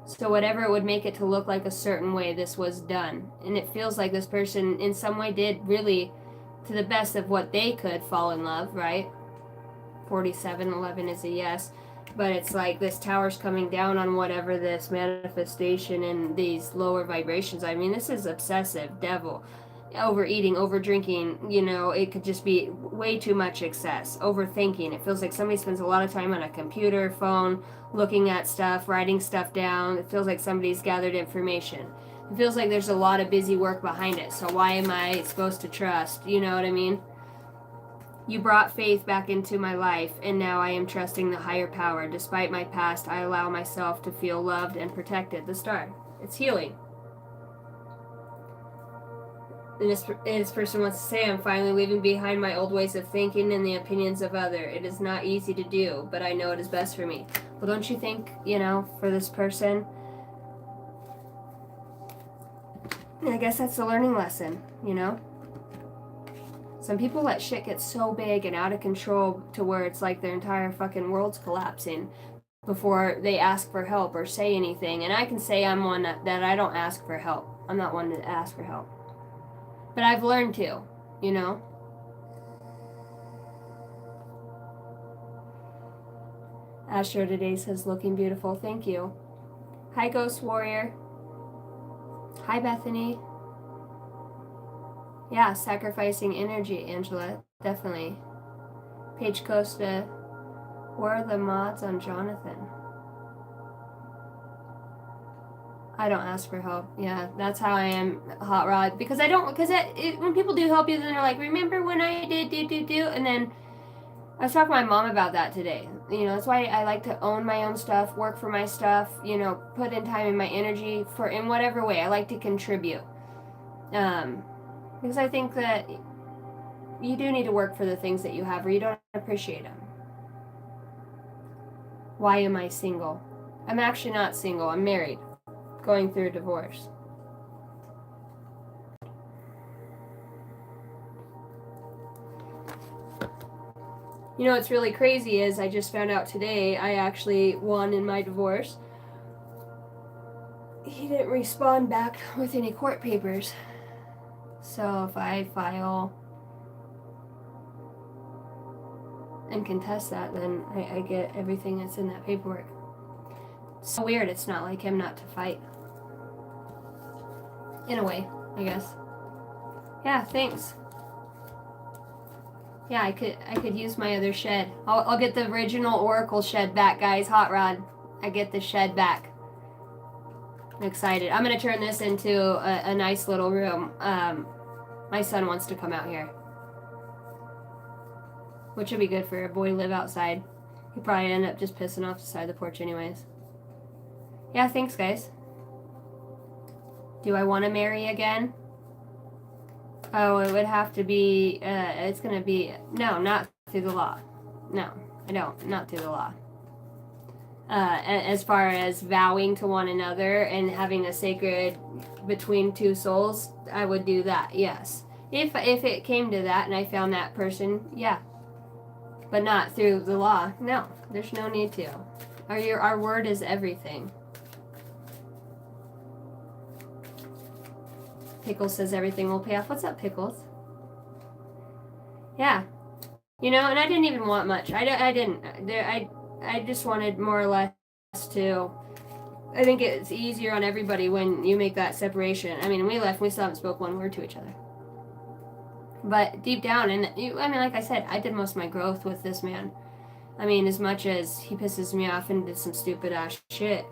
So whatever it would make it to look like a certain way, this was done. And it feels like this person in some way did really, to the best of what they could, fall in love, right? 4711 is a yes. But it's like this tower's coming down on whatever this manifestation and these lower vibrations. I mean, this is obsessive, devil. Overeating, over drinking, it could just be way too much excess. Overthinking. It feels like somebody spends a lot of time on a computer, phone, looking at stuff, writing stuff down. It feels like somebody's gathered information. It feels like there's a lot of busy work behind it. So why am I supposed to trust? You know what I mean? You brought faith back into my life, and now I am trusting the higher power. Despite my past, I allow myself to feel loved and protected. The star. It's healing. And this person wants to say, I'm finally leaving behind my old ways of thinking and the opinions of others. It is not easy to do, but I know it is best for me. Well, don't you think, for this person? I guess that's the learning lesson, Some people let shit get so big and out of control to where it's like their entire fucking world's collapsing before they ask for help or say anything. And I can say I'm one that I don't ask for help. I'm not one to ask for help. But I've learned to, Astro today says, looking beautiful. Thank you. Hi, Ghost Warrior. Hi, Bethany. Yeah, sacrificing energy, Angela. Definitely. Paige Costa. Where are the mods on Jonathan? I don't ask for help. Yeah, that's how I am, Hot Rod. Because I don't, when people do help you, then they're like, remember when I did, do. And then I was talking to my mom about that today. That's why I like to own my own stuff, work for my stuff, put in time and my energy in whatever way. I like to contribute. Because I think that you do need to work for the things that you have or you don't appreciate them. Why am I single? I'm actually not single. I'm married. Going through a divorce. What's really crazy is I just found out today I actually won in my divorce. He didn't respond back with any court papers. So if I file and contest that, then I get everything that's in that paperwork. It's so weird. It's not like him not to fight. In a way, I guess. Yeah, thanks. Yeah, I could use my other shed. I'll get the original Oracle shed back, guys. Hot Rod. I get the shed back. I'm excited. I'm going to turn this into a nice little room. My son wants to come out here. Which would be good for a boy to live outside. He'd probably end up just pissing off the side of the porch anyways. Yeah, thanks, guys. Do I want to marry again? Oh, it would have to be, it's going to be, no, not through the law. No, I don't, not through the law. As far as vowing to one another and having a sacred between two souls, I would do that, yes. If it came to that and I found that person, yeah. But not through the law, no, there's no need to. Our word is everything. Pickles says everything will pay off. What's up, Pickles? Yeah. And I didn't even want much. I just wanted more or less to... I think it's easier on everybody when you make that separation. I mean, we left, we still haven't spoke one word to each other. But deep down, like I said, I did most of my growth with this man. I mean, as much as he pisses me off and did some stupid ass shit,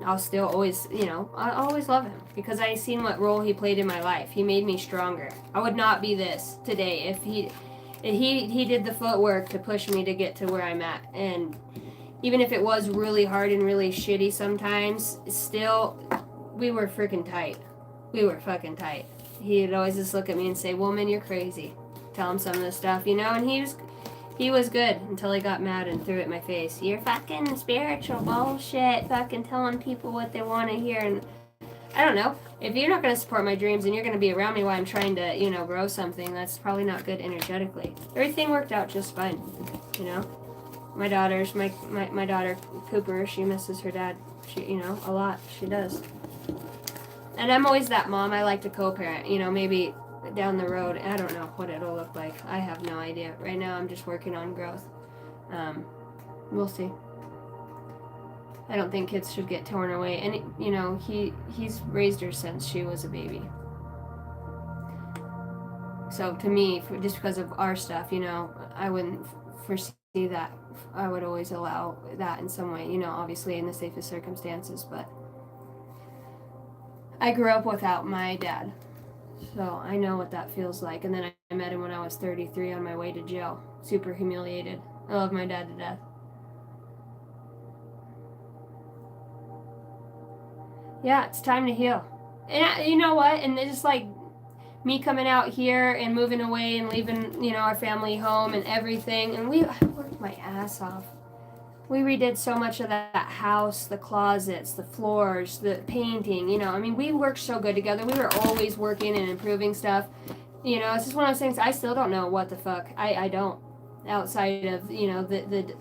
I'll still always, I always love him because I seen what role he played in my life. He made me stronger. I would not be this today if he did the footwork to push me to get to where I'm at. And even if it was really hard and really shitty sometimes, still, we were freaking tight. We were fucking tight. He'd always just look at me and say, "Woman, you're crazy." Tell him some of the stuff, and He was good until he got mad and threw it in my face. You're fucking spiritual bullshit, fucking telling people what they want to hear. And I don't know. If you're not going to support my dreams and you're going to be around me while I'm trying to, you know, grow something, that's probably not good energetically. Everything worked out just fine, you know. My daughter Cooper, she misses her dad, you know, a lot. She does. And I'm always that mom. I like to co-parent, you know, maybe down the road. I don't know what it'll look like. I have no idea. Right now I'm just working on growth. We'll see. I don't think kids should get torn away. And, you know, he's raised her since she was a baby. So to me, just because of our stuff, you know, I wouldn't foresee that. I would always allow that in some way, you know, obviously in the safest circumstances. But I grew up without my dad. So I know what that feels like. And then I met him when I was 33 on my way to jail. Super humiliated. I love my dad to death. Yeah, it's time to heal. And you know what? And it's just like me coming out here and moving away and leaving, you know, our family home and everything. And I worked my ass off. We redid so much of that house, the closets, the floors, the painting, you know. I mean, we worked so good together. We were always working and improving stuff. You know, it's just one of those things. I still don't know what the fuck. I don't. Outside of, you know, the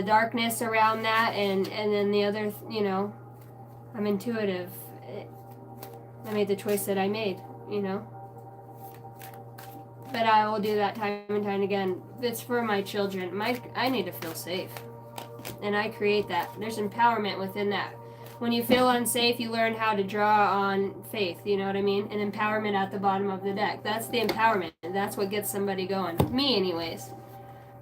darkness around that and then the other, you know, I'm intuitive. I made the choice that I made, you know. But I will do that time and time again. It's for my children. I need to feel safe. And I create that. There's empowerment within that. When you feel unsafe, you learn how to draw on faith, you know what I mean? And empowerment at the bottom of the deck. That's the empowerment. That's what gets somebody going. Me, anyways.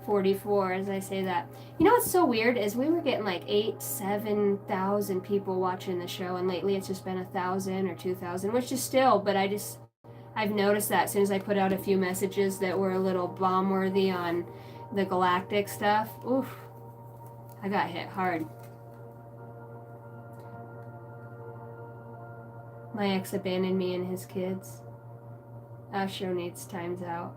44, as I say that. You know what's so weird is we were getting like 7,000 people watching the show, and lately it's just been 1,000 or 2,000, which is still, but I've noticed that as soon as I put out a few messages that were a little bomb worthy on the galactic stuff, oof, I got hit hard. My ex abandoned me and his kids. Astro needs times out.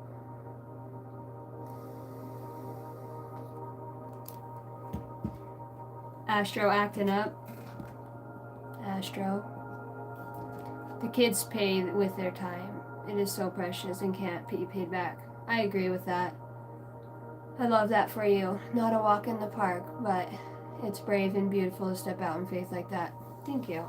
Astro acting up. Astro. The kids pay with their time. It is so precious and can't be paid back. I agree with that. I love that for you. Not a walk in the park, but it's brave and beautiful to step out in faith like that. Thank you.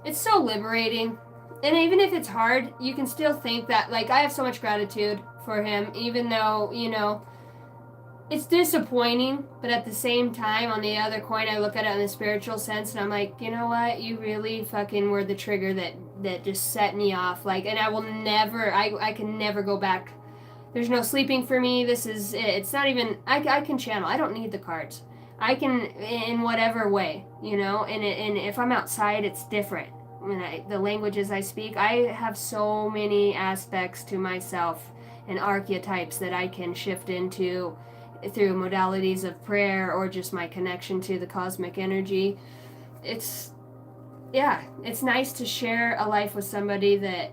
It's so liberating. And even if it's hard, you can still think that, like, I have so much gratitude for him, even though, you know, it's disappointing, but at the same time, on the other coin, I look at it in the spiritual sense, and I'm like, you know what? You really fucking were the trigger that just set me off. Like, and I will never, I can never go back. There's no sleeping for me. This is, it's not even, I can channel. I don't need the cards. I can, in whatever way, you know, and if I'm outside, it's different. The languages I speak, I have so many aspects to myself and archetypes that I can shift into through modalities of prayer or just my connection to the cosmic energy. It's nice to share a life with somebody that,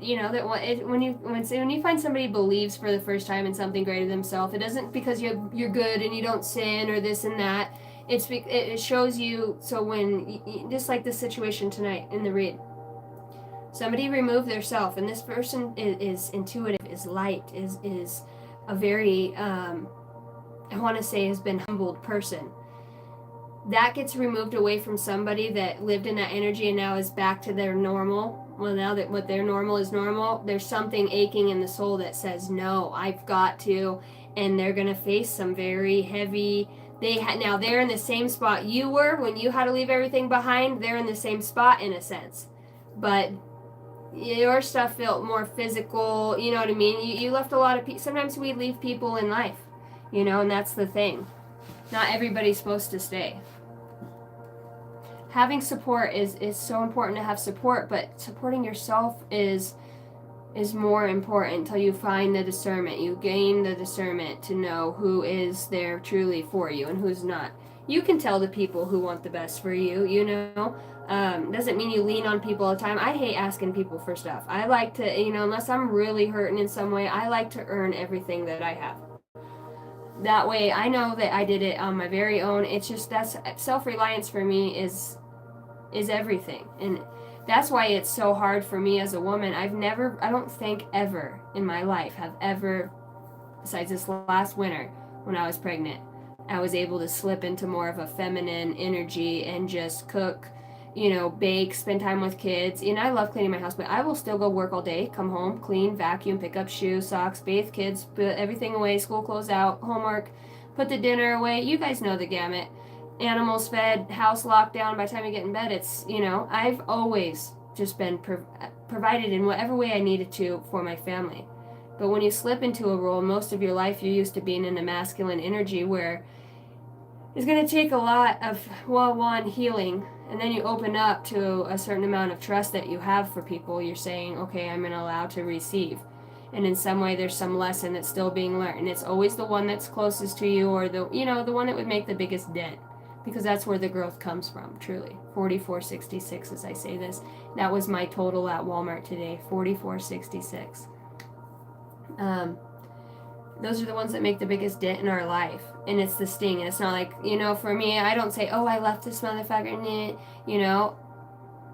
you know, that when you find somebody who believes for the first time in something greater than themselves, it doesn't because you're good and you don't sin or this and that. It shows you. So when just like this situation tonight in the read, somebody removed their self, and this person is intuitive, is light, is a very I want to say has been humbled person. That gets removed away from somebody that lived in that energy and now is back to their normal. Well, now that what their normal is normal, there's something aching in the soul that says, no, I've got to, and they're going to face some very heavy, now they're in the same spot you were when you had to leave everything behind. They're in the same spot in a sense, but your stuff felt more physical, you know what I mean? You left a lot of people. Sometimes we leave people in life, you know, and that's the thing. Not everybody's supposed to stay. Having support is so important to have support, but supporting yourself is more important until you find the discernment. You gain the discernment to know who is there truly for you and who's not. You can tell the people who want the best for you, you know. Doesn't mean you lean on people all the time. I hate asking people for stuff. I like to, unless I'm really hurting in some way, I like to earn everything that I have. That way I know that I did it on my very own. It's just, that's self-reliance for me is everything. And that's why it's so hard for me as a woman. I don't think ever in my life have ever, besides this last winter when I was pregnant, I was able to slip into more of a feminine energy and just cook, bake, spend time with kids. And I love cleaning my house, but I will still go work all day, come home, clean, vacuum, pick up shoes, socks, bathe kids, put everything away, school clothes out, homework, put the dinner away. You guys know the gamut. Animals fed, house locked down. By the time you get in bed, it's, I've always just been provided in whatever way I needed to for my family. But when you slip into a role, most of your life you're used to being in a masculine energy where it's going to take a lot of, one, healing, and then you open up to a certain amount of trust that you have for people. You're saying, okay, I'm going to allow to receive. And in some way there's some lesson that's still being learned. And it's always the one that's closest to you, or the one that would make the biggest dent. Because that's where the growth comes from, truly. 4466 as I say this. That was my total at Walmart today, 4466. Those are the ones that make the biggest dent in our life. And it's the sting. And it's not like, for me, I don't say, oh, I left this motherfucker.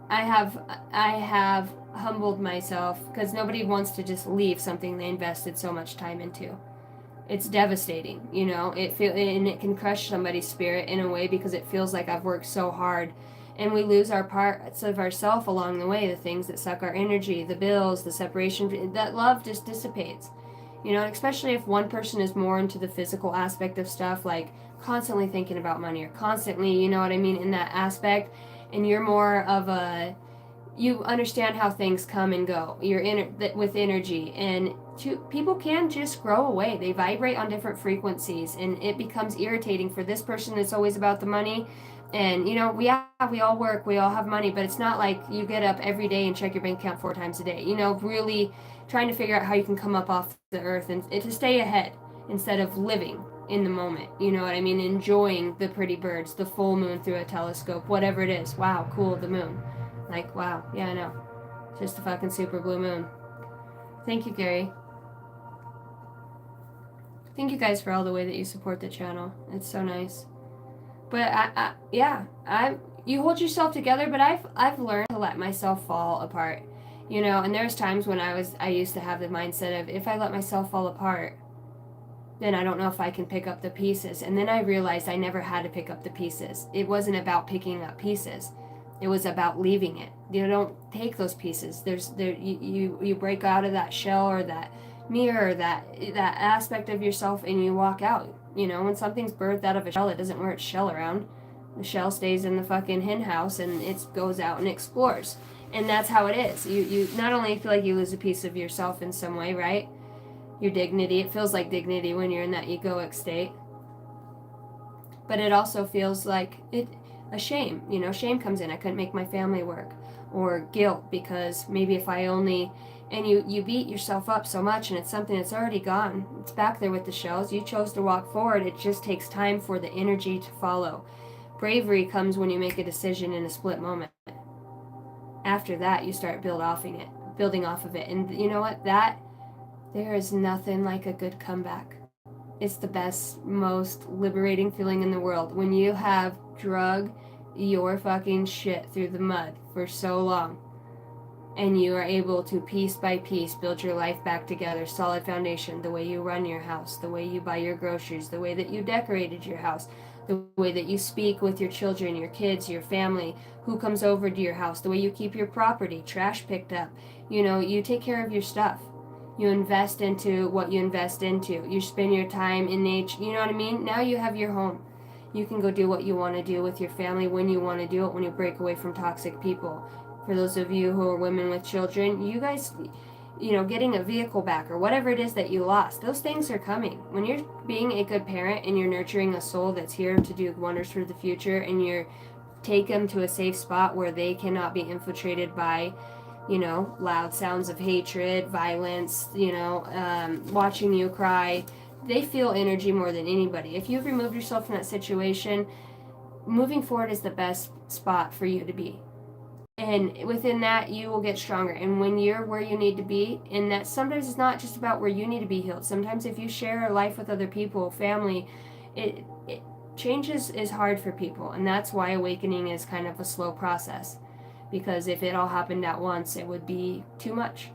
I have humbled myself because nobody wants to just leave something they invested so much time into. It's devastating, and it can crush somebody's spirit in a way because it feels like I've worked so hard, and we lose our parts of ourself along the way, the things that suck our energy, the bills, the separation, that love just dissipates, and especially if one person is more into the physical aspect of stuff, like constantly thinking about money or constantly, in that aspect, and you're more of you understand how things come and go. You're with energy, and people can just grow away. They vibrate on different frequencies, and it becomes irritating for this person that's always about the money. And we all work, we all have money, but it's not like you get up every day and check your bank account 4 times a day. Really trying to figure out how you can come up off the earth and to stay ahead instead of living in the moment. Enjoying the pretty birds, the full moon through a telescope, whatever it is. Wow, cool, the moon. Like, wow, yeah, I know. Just a fucking super blue moon. Thank you, Gary. Thank you guys for all the way that you support the channel. It's so nice. But you hold yourself together, but I've learned to let myself fall apart. And there's times when I used to have the mindset of, if I let myself fall apart, then I don't know if I can pick up the pieces. And then I realized I never had to pick up the pieces. It wasn't about picking up pieces. It was about leaving it. You don't take those pieces. You break out of that shell or that mirror, that aspect of yourself, and you walk out. When something's birthed out of a shell, it doesn't wear its shell around. The shell stays in the fucking hen house, and it goes out and explores. And that's how it is. You not only feel like you lose a piece of yourself in some way, right? Your dignity. It feels like dignity when you're in that egoic state. But it also feels like a shame. Shame comes in. I couldn't make my family work. Or guilt because maybe if I only... And you beat yourself up so much, and it's something that's already gone. It's back there with the shells. You chose to walk forward. It just takes time for the energy to follow. Bravery comes when you make a decision in a split moment. After that, you start building off of it. And you know what? There is nothing like a good comeback. It's the best, most liberating feeling in the world. When you have drug your fucking shit through the mud for so long, and you are able to piece by piece build your life back together, solid foundation, the way you run your house, the way you buy your groceries, the way that you decorated your house, the way that you speak with your children, your kids, your family, who comes over to your house, the way you keep your property, trash picked up. You take care of your stuff. You invest into what you invest into. You spend your time in nature. You know what I mean? Now you have your home. You can go do what you want to do with your family when you want to do it, when you break away from toxic people. For those of you who are women with children, you guys, getting a vehicle back or whatever it is that you lost, those things are coming. When you're being a good parent and you're nurturing a soul that's here to do wonders for the future, and you're take them to a safe spot where they cannot be infiltrated by, loud sounds of hatred, violence, watching you cry. They feel energy more than anybody. If you've removed yourself from that situation, moving forward is the best spot for you to be. And within that, you will get stronger. And when you're where you need to be, and that sometimes it's not just about where you need to be healed. Sometimes if you share a life with other people, family, it changes is hard for people. And that's why awakening is kind of a slow process. Because if it all happened at once, it would be too much.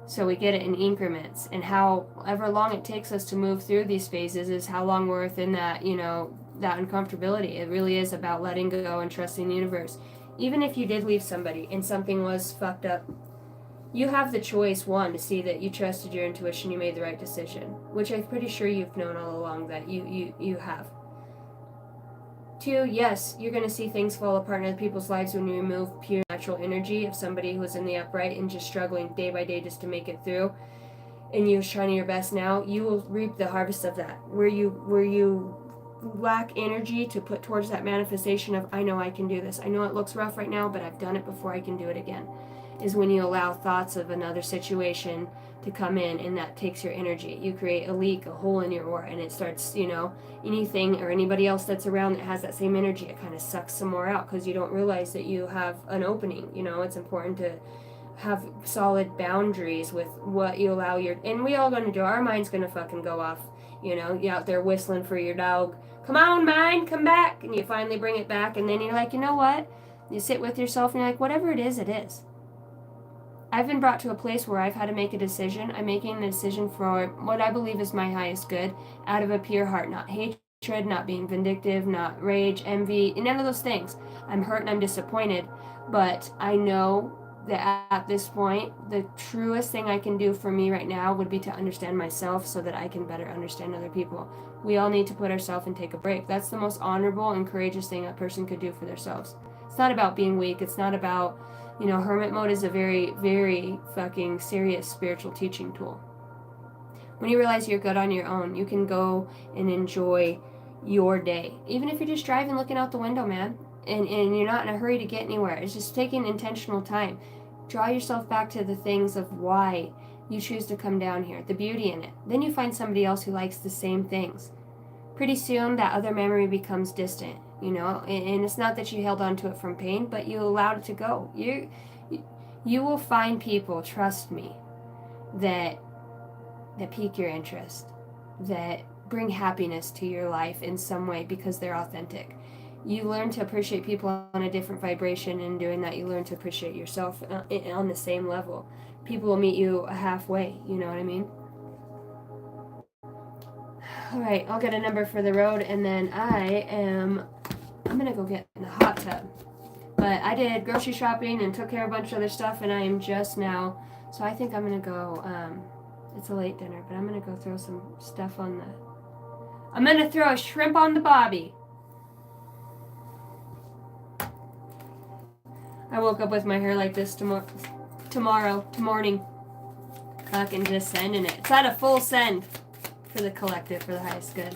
So we get it in increments. And however long it takes us to move through these phases is how long we're within that, that uncomfortability. It really is about letting go and trusting the universe. Even if you did leave somebody and something was fucked up, you have the choice, one, to see that you trusted your intuition, you made the right decision, which I'm pretty sure you've known all along that you have. Two, yes, you're going to see things fall apart in other people's lives when you remove pure natural energy of somebody who was in the upright and just struggling day by day just to make it through, and you're trying your best now, you will reap the harvest of that. Where you lack energy to put towards that manifestation of, I know I can do this. I know it looks rough right now, but I've done it before, I can do it again. Is when you allow thoughts of another situation to come in, and that takes your energy. You create a leak, a hole in your aura, and it starts, anything or anybody else that's around that has that same energy, it kind of sucks some more out because you don't realize that you have an opening. It's important to have solid boundaries with what you allow and we all gonna do. Our mind's gonna fucking go off. You're out there whistling for your dog. Come on, mind, come back. And you finally bring it back, and then you're like, you know what? You sit with yourself and you're like, whatever it is, it is. I've been brought to a place where I've had to make a decision. I'm making a decision for what I believe is my highest good out of a pure heart, not hatred, not being vindictive, not rage, envy, none of those things. I'm hurt and I'm disappointed, but I know that at this point, the truest thing I can do for me right now would be to understand myself so that I can better understand other people. We all need to put ourselves and take a break. That's the most honorable and courageous thing a person could do for themselves. It's not about being weak. It's not about, hermit mode is a very, very fucking serious spiritual teaching tool. When you realize you're good on your own, you can go and enjoy your day. Even if you're just driving, looking out the window, man. And you're not in a hurry to get anywhere. It's just taking intentional time. Draw yourself back to the things of why you choose to come down here, the beauty in it. Then you find somebody else who likes the same things. Pretty soon, that other memory becomes distant, and it's not that you held on to it from pain, but you allowed it to go. You will find people, trust me, that pique your interest, that bring happiness to your life in some way because they're authentic. You learn to appreciate people on a different vibration, and doing that you learn to appreciate yourself on the same level. People will meet you halfway, you know what I mean? Alright, I'll get a number for the road, and then I'm gonna go get in the hot tub. But I did grocery shopping and took care of a bunch of other stuff, and I am just now, so I think I'm gonna go, it's a late dinner, but I'm gonna go throw some stuff I'm gonna throw a shrimp on the bobby. I woke up with my hair like this tomorrow morning. Fucking just sending it. It's at a full send for the collective, for the highest good.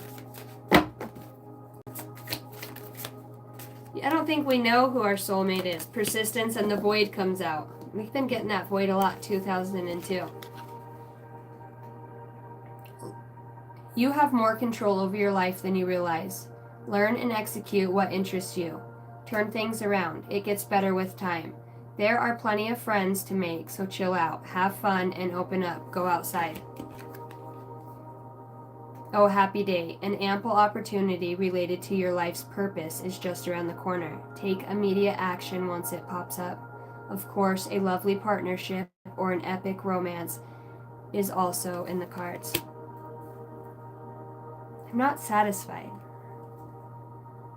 I don't think we know who our soulmate is. Persistence and the void comes out. We've been getting that void a lot, 2002. You have more control over your life than you realize. Learn and execute what interests you. Turn things around. It gets better with time. There are plenty of friends to make, so chill out. Have fun and open up. Go outside. Oh, happy day. An ample opportunity related to your life's purpose is just around the corner. Take immediate action once it pops up. Of course, a lovely partnership or an epic romance is also in the cards. I'm not satisfied.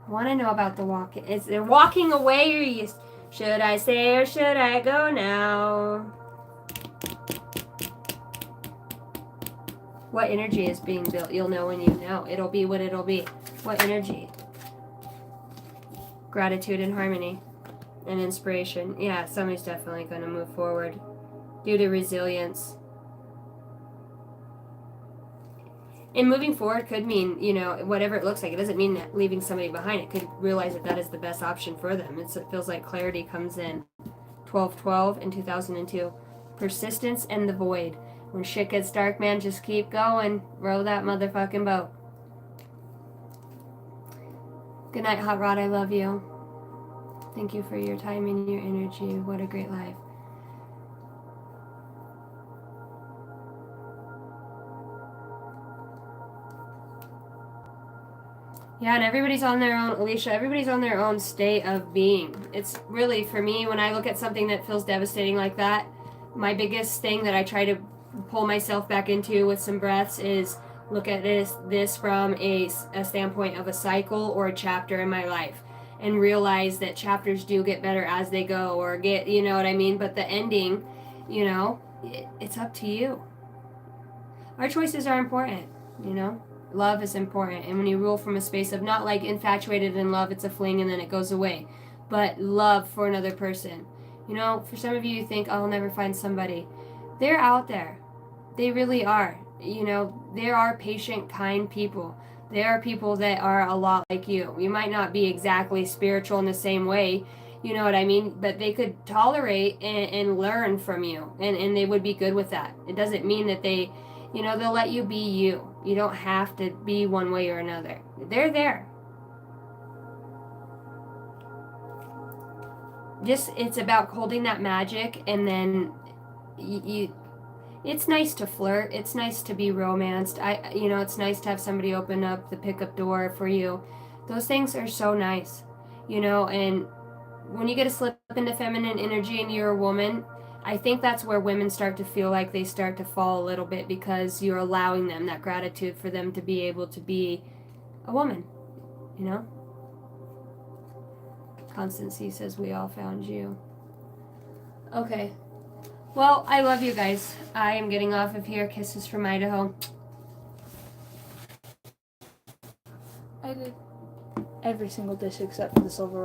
I want to know about the walk. Is there walking away, or should I stay or should I go now? What energy is being built? You'll know when you know. It'll be what it'll be. What energy? Gratitude and harmony and inspiration. Yeah, somebody's definitely going to move forward due to resilience. And moving forward could mean, whatever it looks like. It doesn't mean that leaving somebody behind. It could realize that is the best option for them. It feels like clarity comes in. 12/12 in 2002. Persistence and the void. When shit gets dark, man, just keep going. Row that motherfucking boat. Good night, Hot Rod. I love you. Thank you for your time and your energy. What a great life. Yeah, and everybody's on their own, Alicia, everybody's on their own state of being. It's really, for me, when I look at something that feels devastating like that, my biggest thing that I try to pull myself back into with some breaths is look at this from a standpoint of a cycle or a chapter in my life, and realize that chapters do get better as they go, or get, you know what I mean? But the ending, you know, it's up to you. Our choices are important, you know? Love is important. And when you rule from a space of not like infatuated in love, it's a fling and then it goes away, but love for another person. You know, for some of you, you think, I'll never find somebody. They're out there. They really are. You know, there are patient, kind people. There are people that are a lot like you. You might not be exactly spiritual in the same way, you know what I mean? But they could tolerate and learn from you, and they would be good with that. It doesn't mean that they, you know, they'll let you be you. You don't have to be one way or another. They're there. Just, it's about holding that magic, and then you it's nice to flirt. It's nice to be romanced. You know, it's nice to have somebody open up the pickup door for you. Those things are so nice, you know, and when you get to slip into feminine energy and you're a woman, I think that's where women start to feel like they start to fall a little bit, because you're allowing them that gratitude for them to be able to be a woman, you know? Constancy says, we all found you. Okay. Well, I love you guys. I am getting off of here. Kisses from Idaho. I did every single dish except for the silverware